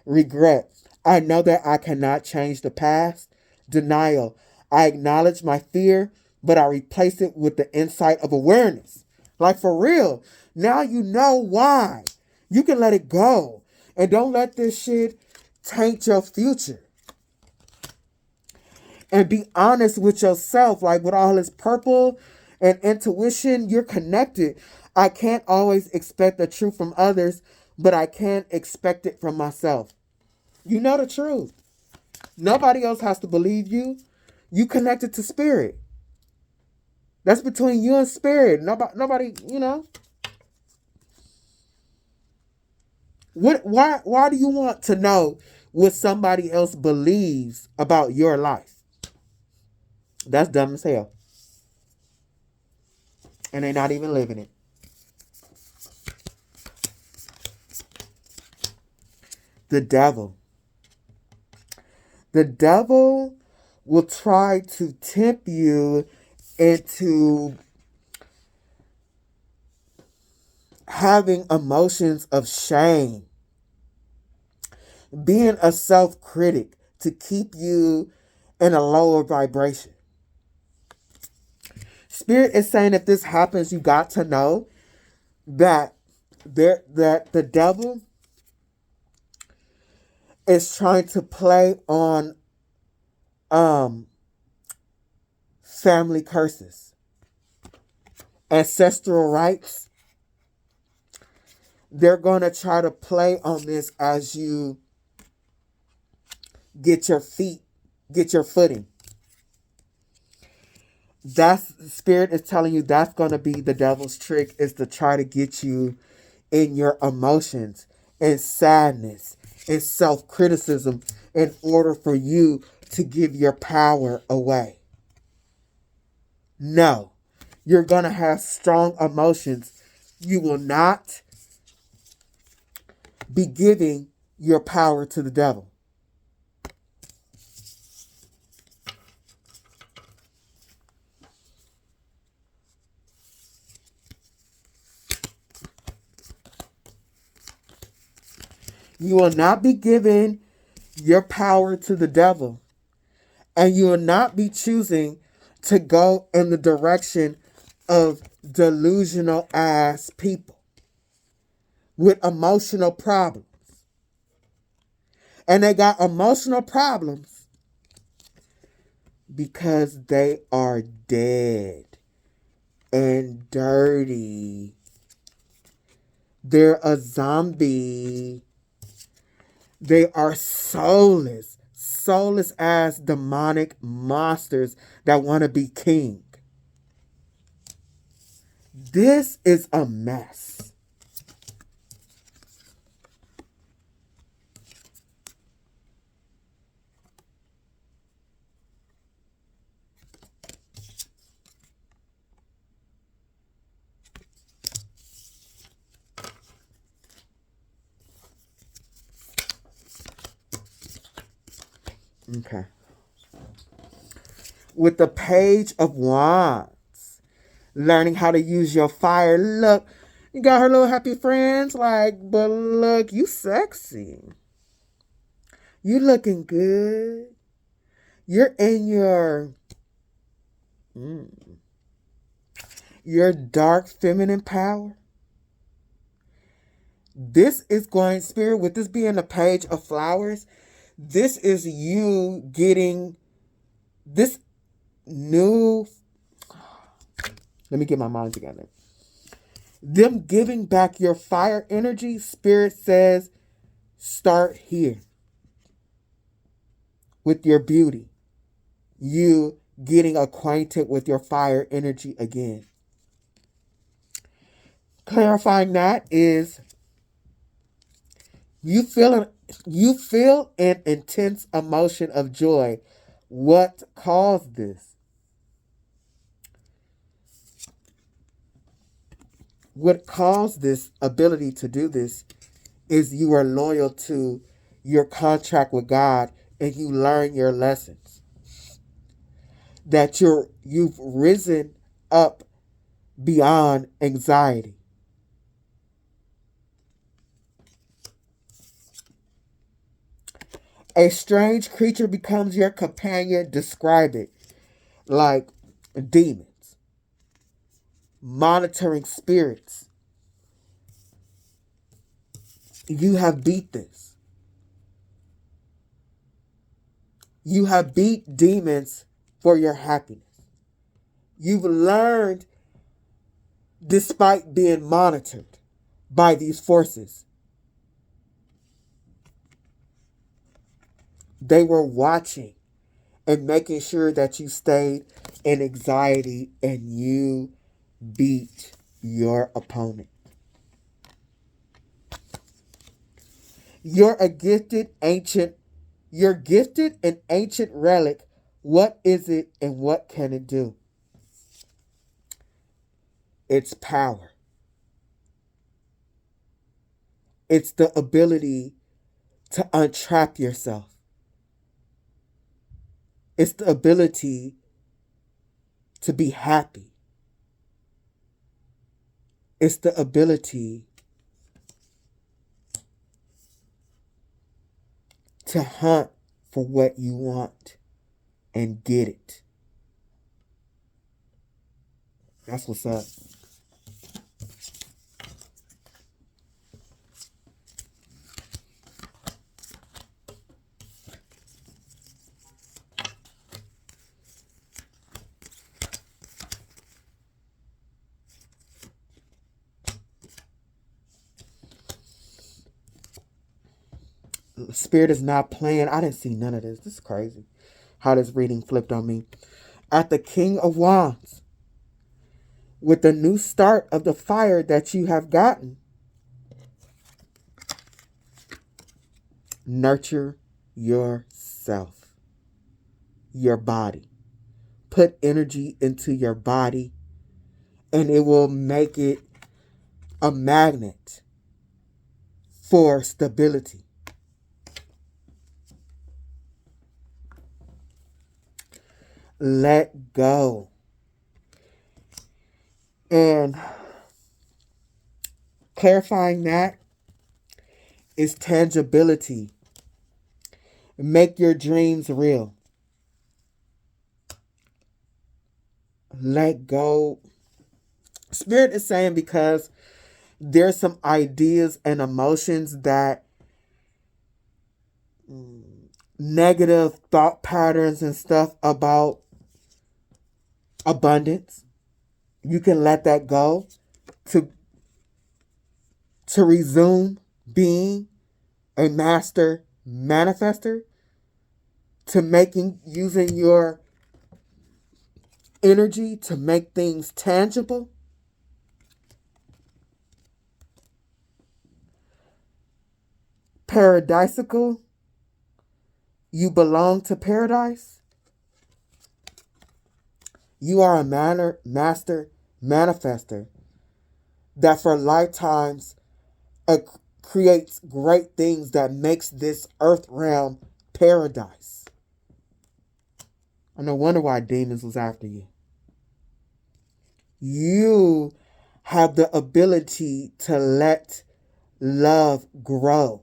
Regret. I know that I cannot change the past. Denial. I acknowledge my fear, but I replace it with the insight of awareness. Like for real. Now you know why. You can let it go. And don't let this shit taint your future. And be honest with yourself. Like with all this purple and intuition, you're connected. I can't always expect the truth from others, but I can expect it from myself. You know the truth. Nobody else has to believe you. You connected to spirit. That's between you and spirit. Nobody, you know. Why do you want to know what somebody else believes about your life? That's dumb as hell. And they're not even living it. The devil. The devil will try to tempt you into having emotions of shame, being a self-critic to keep you in a lower vibration. Spirit is saying if this happens, you got to know that the devil is trying to play on family curses, ancestral rights. They're going to try to play on this as you get your footing. Spirit is telling you that's going to be the devil's trick, is to try to get you in your emotions and sadness and self-criticism in order for you to give your power away. No, you're going to have strong emotions. You will not be giving your power to the devil. You will not be giving your power to the devil. And you will not be choosing to go in the direction of delusional ass people with emotional problems. And they got emotional problems because they are dead and dirty. They're a zombie. They are soulless as demonic monsters that want to be king. This is a mess. Okay. With the Page of Wands, learning how to use your fire. Look, you got her little happy friends, like, but look, you sexy. You looking good. You're in your dark feminine power. This is going, Spirit, with this being a Page of Flowers, this is you getting this new, let me get my mind together. Them giving back your fire energy. Spirit says, start here with your beauty. You getting acquainted with your fire energy again. Clarifying that is, you feel an intense emotion of joy. What caused this? What caused this ability to do this is you are loyal to your contract with God and you learn your lessons. That you've risen up beyond anxiety. A strange creature becomes your companion. Describe it like demons, monitoring spirits. You have beat this. You have beat demons for your happiness. You've learned, despite being monitored by these forces, they were watching and making sure that you stayed in anxiety, and you beat your opponent. You're gifted an ancient relic. What is it and what can it do? It's power. It's the ability to untrap yourself. It's the ability to be happy. It's the ability to hunt for what you want and get it. That's what's up. Spirit is not playing. I didn't see none of this. This is crazy how this reading flipped on me. At the King of Wands, with the new start of the fire that you have gotten, nurture yourself, your body. Put energy into your body, and it will make it a magnet for stability. Let go. And clarifying that is tangibility. Make your dreams real. Let go. Spirit is saying because there's some ideas and emotions that negative thought patterns and stuff about abundance. You can let that go to resume being a master manifester, to using your energy to make things tangible. Paradisical. You belong to paradise. You are a master manifester that for lifetimes creates great things that makes this earth realm paradise. I no wonder why demons was after you. You have the ability to let love grow.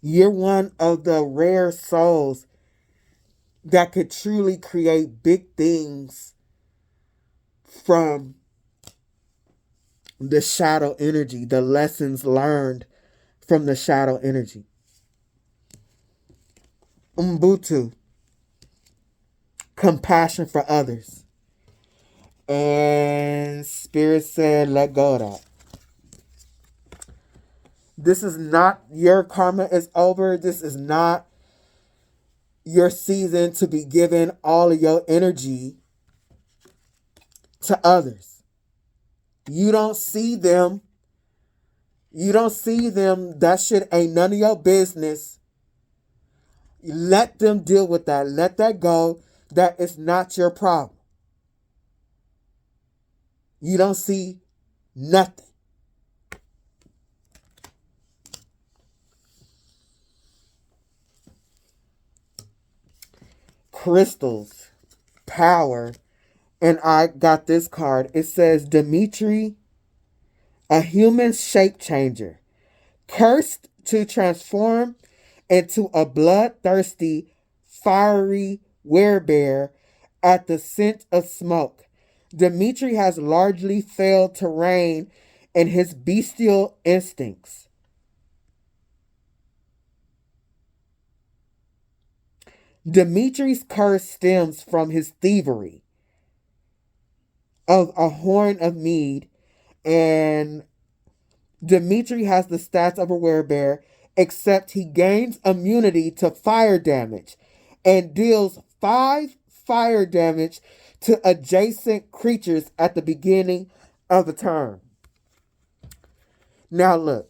You're one of the rare souls that could truly create big things from the shadow energy, the lessons learned from the shadow energy. Ubuntu, compassion for others. And Spirit said, let go of that. This is not your karma is over. This is not your season to be giving all of your energy to others. You don't see them. That shit ain't none of your business. Let them deal with that. Let that go. That is not your problem. You don't see nothing. Crystals, power, and I got this card. It says Dimitri a human shape changer, cursed to transform into a bloodthirsty, fiery werebear at the scent of smoke. Dimitri has largely failed to rein in his bestial instincts. Dimitri's curse stems from his thievery of a horn of mead, and Dimitri has the stats of a werebear, except he gains immunity to fire damage and deals 5 fire damage to adjacent creatures at the beginning of the turn. Now look,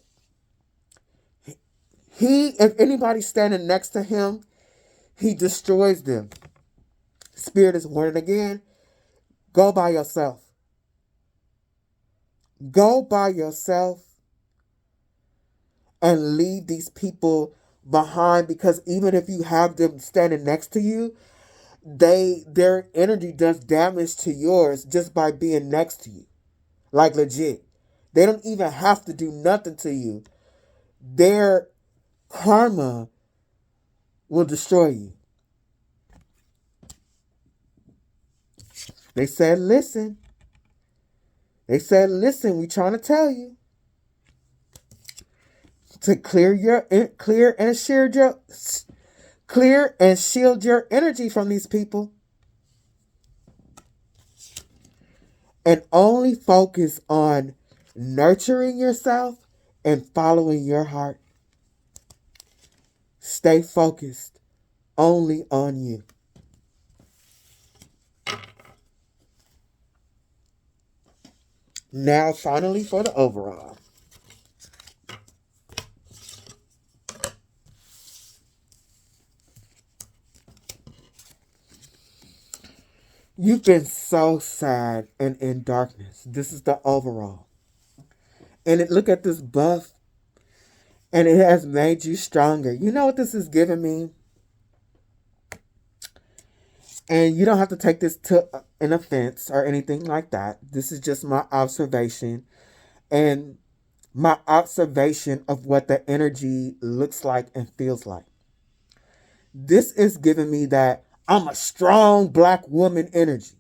if anybody's standing next to him, he destroys them. Spirit is warning again, go by yourself. Go by yourself and leave these people behind, because even if you have them standing next to you, their energy does damage to yours just by being next to you. Like legit. They don't even have to do nothing to you. Their karma will destroy you. They said, listen. They said, listen, we trying to tell you to clear and shield your energy from these people, and only focus on nurturing yourself and following your heart. Stay focused only on you. Now, finally, for the overall. You've been so sad and in darkness. This is the overall. And look at this buff. And it has made you stronger. You know what this is giving me? And you don't have to take this to an offense or anything like that. This is just my observation. And my observation of what the energy looks like and feels like. This is giving me that I'm a strong black woman energy.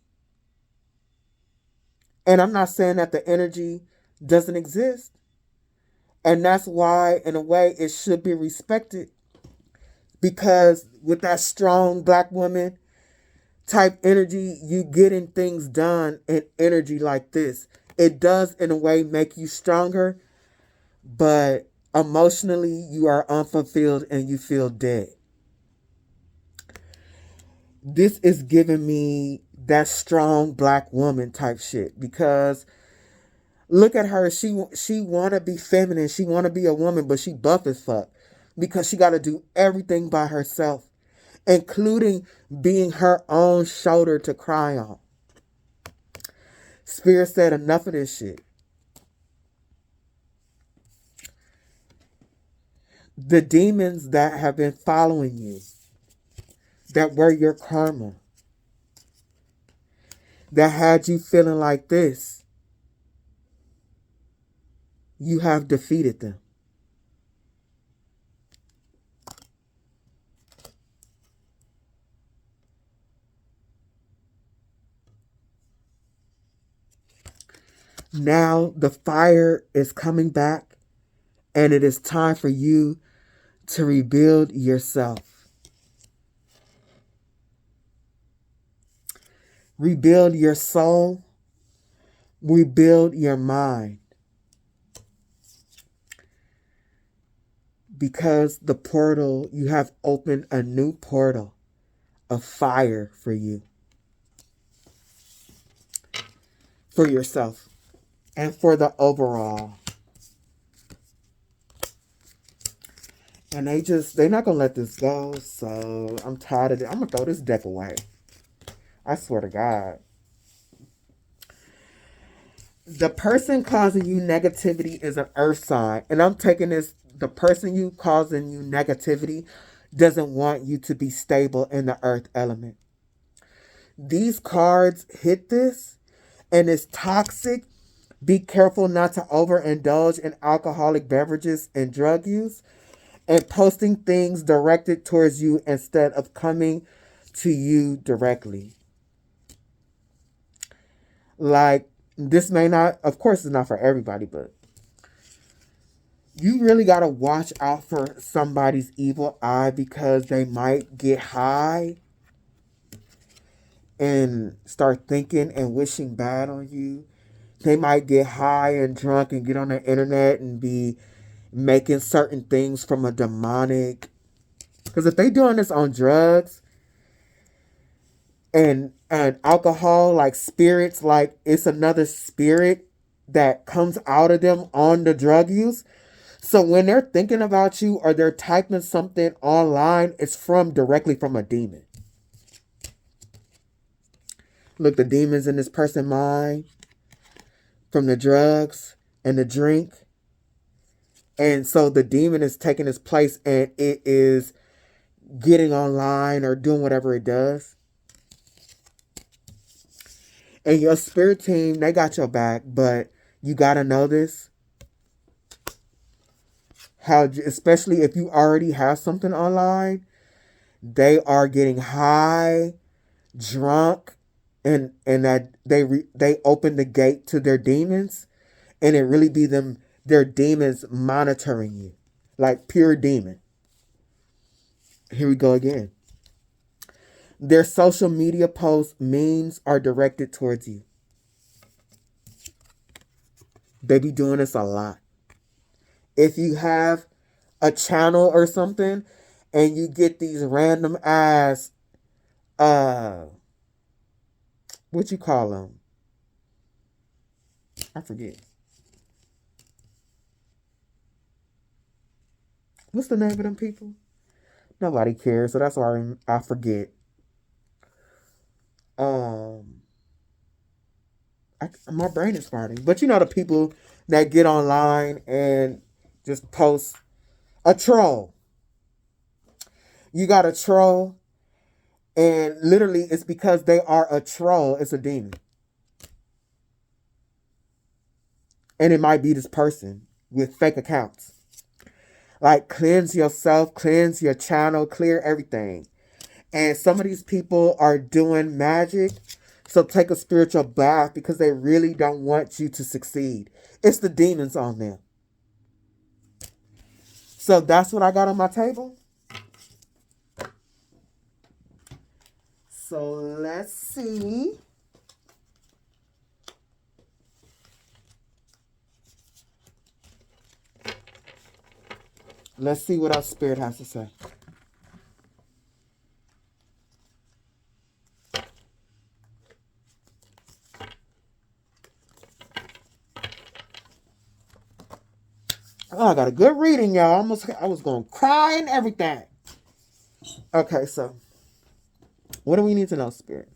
And I'm not saying that the energy doesn't exist. And that's why, in a way, it should be respected. Because with that strong black woman type energy, you getting things done in energy like this. It does, in a way, make you stronger. But emotionally, you are unfulfilled and you feel dead. This is giving me that strong black woman type shit, because look at her. She want to be feminine. She want to be a woman, but she buff as fuck because she got to do everything by herself, including being her own shoulder to cry on. Spirit said enough of this shit. The demons that have been following you, that were your karma, that had you feeling like this, you have defeated them. Now the fire is coming back, and it is time for you to rebuild yourself. Rebuild your soul. Rebuild your mind. Because the portal, you have opened a new portal of fire for you. For yourself. And for the overall. And they're not going to let this go. So I'm tired of it. I'm going to throw this deck away. I swear to God. The person causing you negativity is an earth sign. And I'm taking this, the person you causing you negativity doesn't want you to be stable in the earth element. These cards hit this, and it's toxic Be careful not to overindulge in alcoholic beverages and drug use, and posting things directed towards you instead of coming to you directly. Like, this may not, of course, it's not for everybody, but you really got to watch out for somebody's evil eye, because they might get high and start thinking and wishing bad on you. They might get high and drunk and get on the internet and be making certain things from a demonic. Because if they doing this on drugs and alcohol, like spirits, like it's another spirit that comes out of them on the drug use. So when they're thinking about you or they're typing something online, it's directly from a demon. Look, the demons in this person's mind from the drugs and the drink. And so the demon is taking its place and it is getting online or doing whatever it does. And your spirit team, they got your back, but you got to know this. How, especially if you already have something online, they are getting high, drunk, and that they open the gate to their demons, and it really be their demons monitoring you, like pure demon. Here we go again. Their social media posts, memes are directed towards you. They be doing this a lot. If you have a channel or something and you get these random ass, what you call them? I forget. What's the name of them people? Nobody cares, so that's why I forget. My brain is farting. But you know the people that get online and just post a troll. You got a troll, and literally it's because they are a troll. It's a demon. And it might be this person with fake accounts. Like, cleanse yourself, cleanse your channel, clear everything. And some of these people are doing magic. So take a spiritual bath, because they really don't want you to succeed. It's the demons on them. So that's what I got on my table. So let's see. Let's see what our spirit has to say. Oh, I got a good reading, y'all. I was going to cry and everything. Okay, so what do we need to know, Spirit?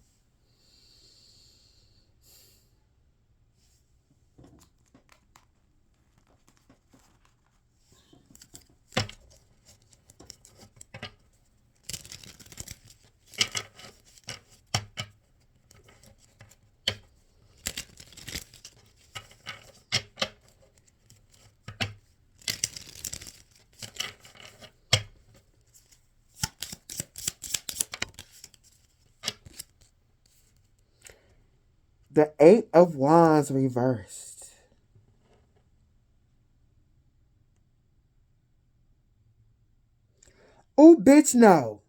The 8 of Wands reversed. Oh, bitch, no.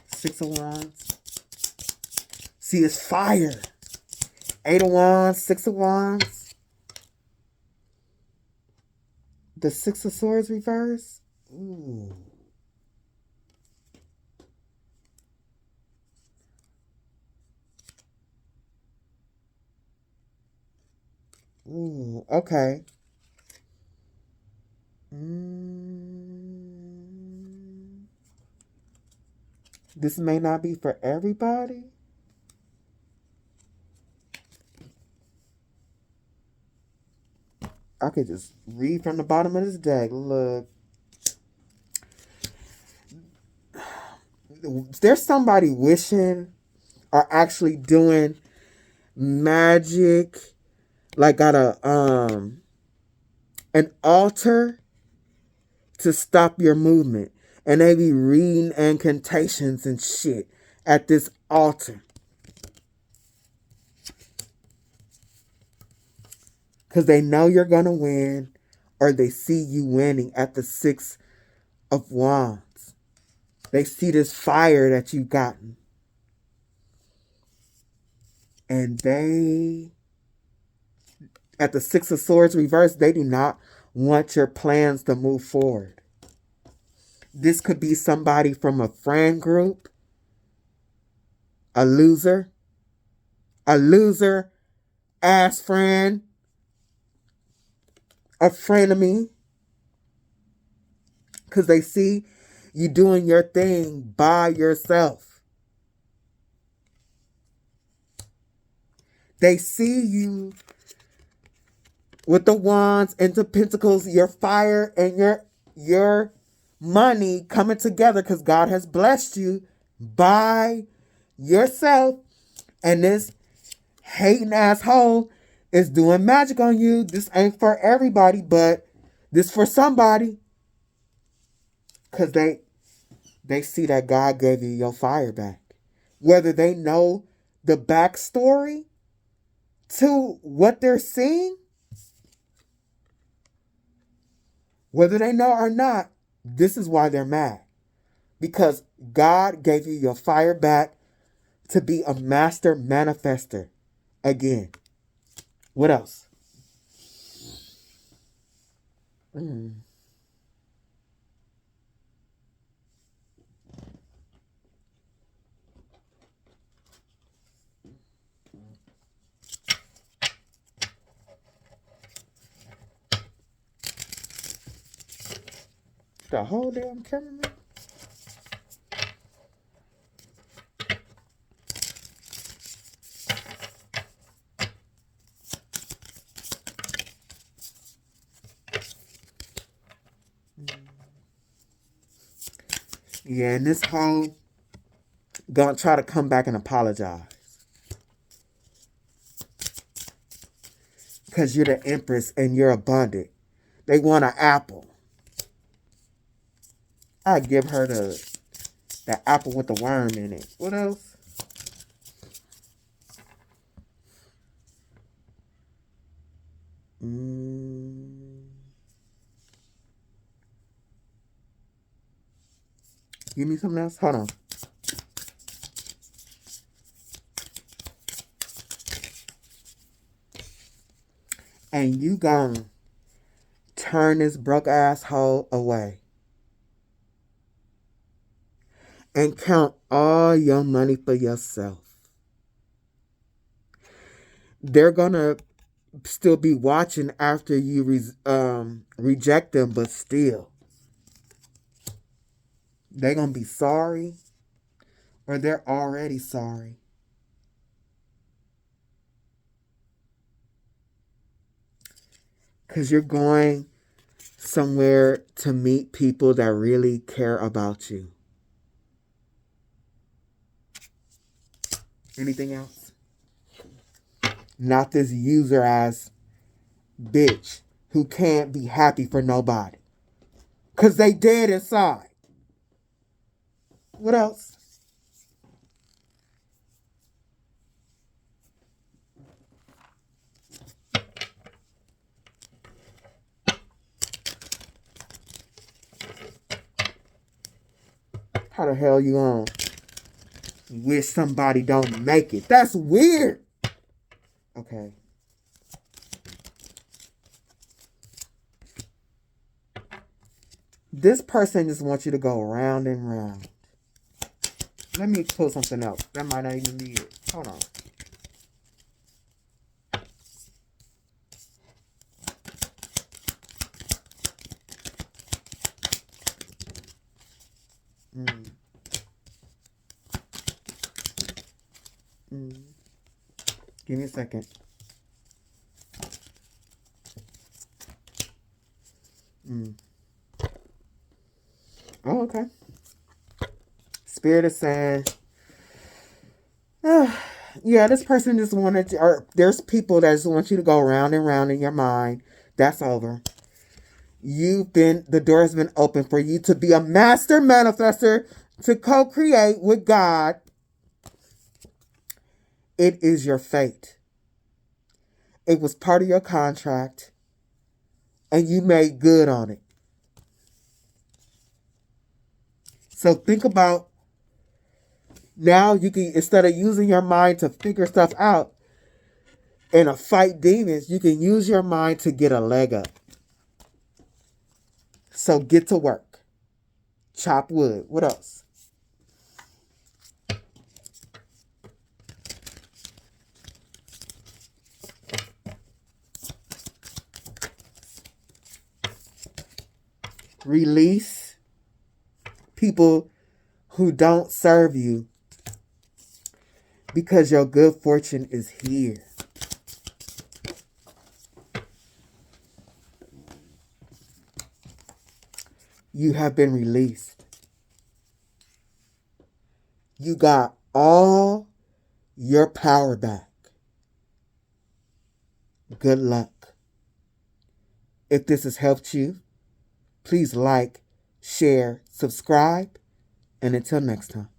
Six of Wands. See, it's fire. 8 of Wands, 6 of Wands. The 6 of Swords reverse. Ooh. Ooh, okay. This may not be for everybody. I could just read from the bottom of this deck. Look. There's somebody wishing or actually doing magic, like got an altar to stop your movement. And they be reading incantations and shit at this altar. Because they know you're going to win, or they see you winning at the 6 of Wands. They see this fire that you've gotten. And they, at the 6 of Swords reversed, they do not want your plans to move forward. This could be somebody from a friend group, a loser ass friend, a frenemy, because they see you doing your thing by yourself. They see you with the wands and the pentacles, your fire and your money coming together, because God has blessed you by yourself, and this hating asshole is doing magic on you. This ain't for everybody, but this for somebody, because they see that God gave you your fire back. Whether they know the backstory to what they're seeing, whether they know or not, this is why they're mad. Because God gave you your fire back to be a master manifester again. What else? The whole damn cameraman. Yeah, and this whole gonna try to come back and apologize. Because you're the Empress and you're abundant. They want an apple. I give her the apple with the worm in it. What else? Give me something else. Hold on. And you gonna turn this broke asshole away. And count all your money for yourself. They're gonna still be watching after you reject them, but still. They're gonna be sorry. Or they're already sorry. Because you're going somewhere to meet people that really care about you. Anything else? Not this user ass bitch who can't be happy for nobody. Because they dead inside. What else? How the hell you on? Wish somebody don't make it. That's weird. Okay. This person just wants you to go round and round. Let me pull something else. That might not even be it. Hold on. Give me a second. Oh, okay. Spirit is saying, yeah, this person just wanted to, or there's people that just want you to go round and round in your mind. That's over. The door has been open for you to be a master manifester, to co-create with God. It is your fate. It was part of your contract, and you made good on it. So think about, now you can, instead of using your mind to figure stuff out and to fight demons, you can use your mind to get a leg up. So get to work. Chop wood. What else? Release people who don't serve you, because your good fortune is here. You have been released. You got all your power back. Good luck. If this has helped you, please like, share, subscribe, and until next time.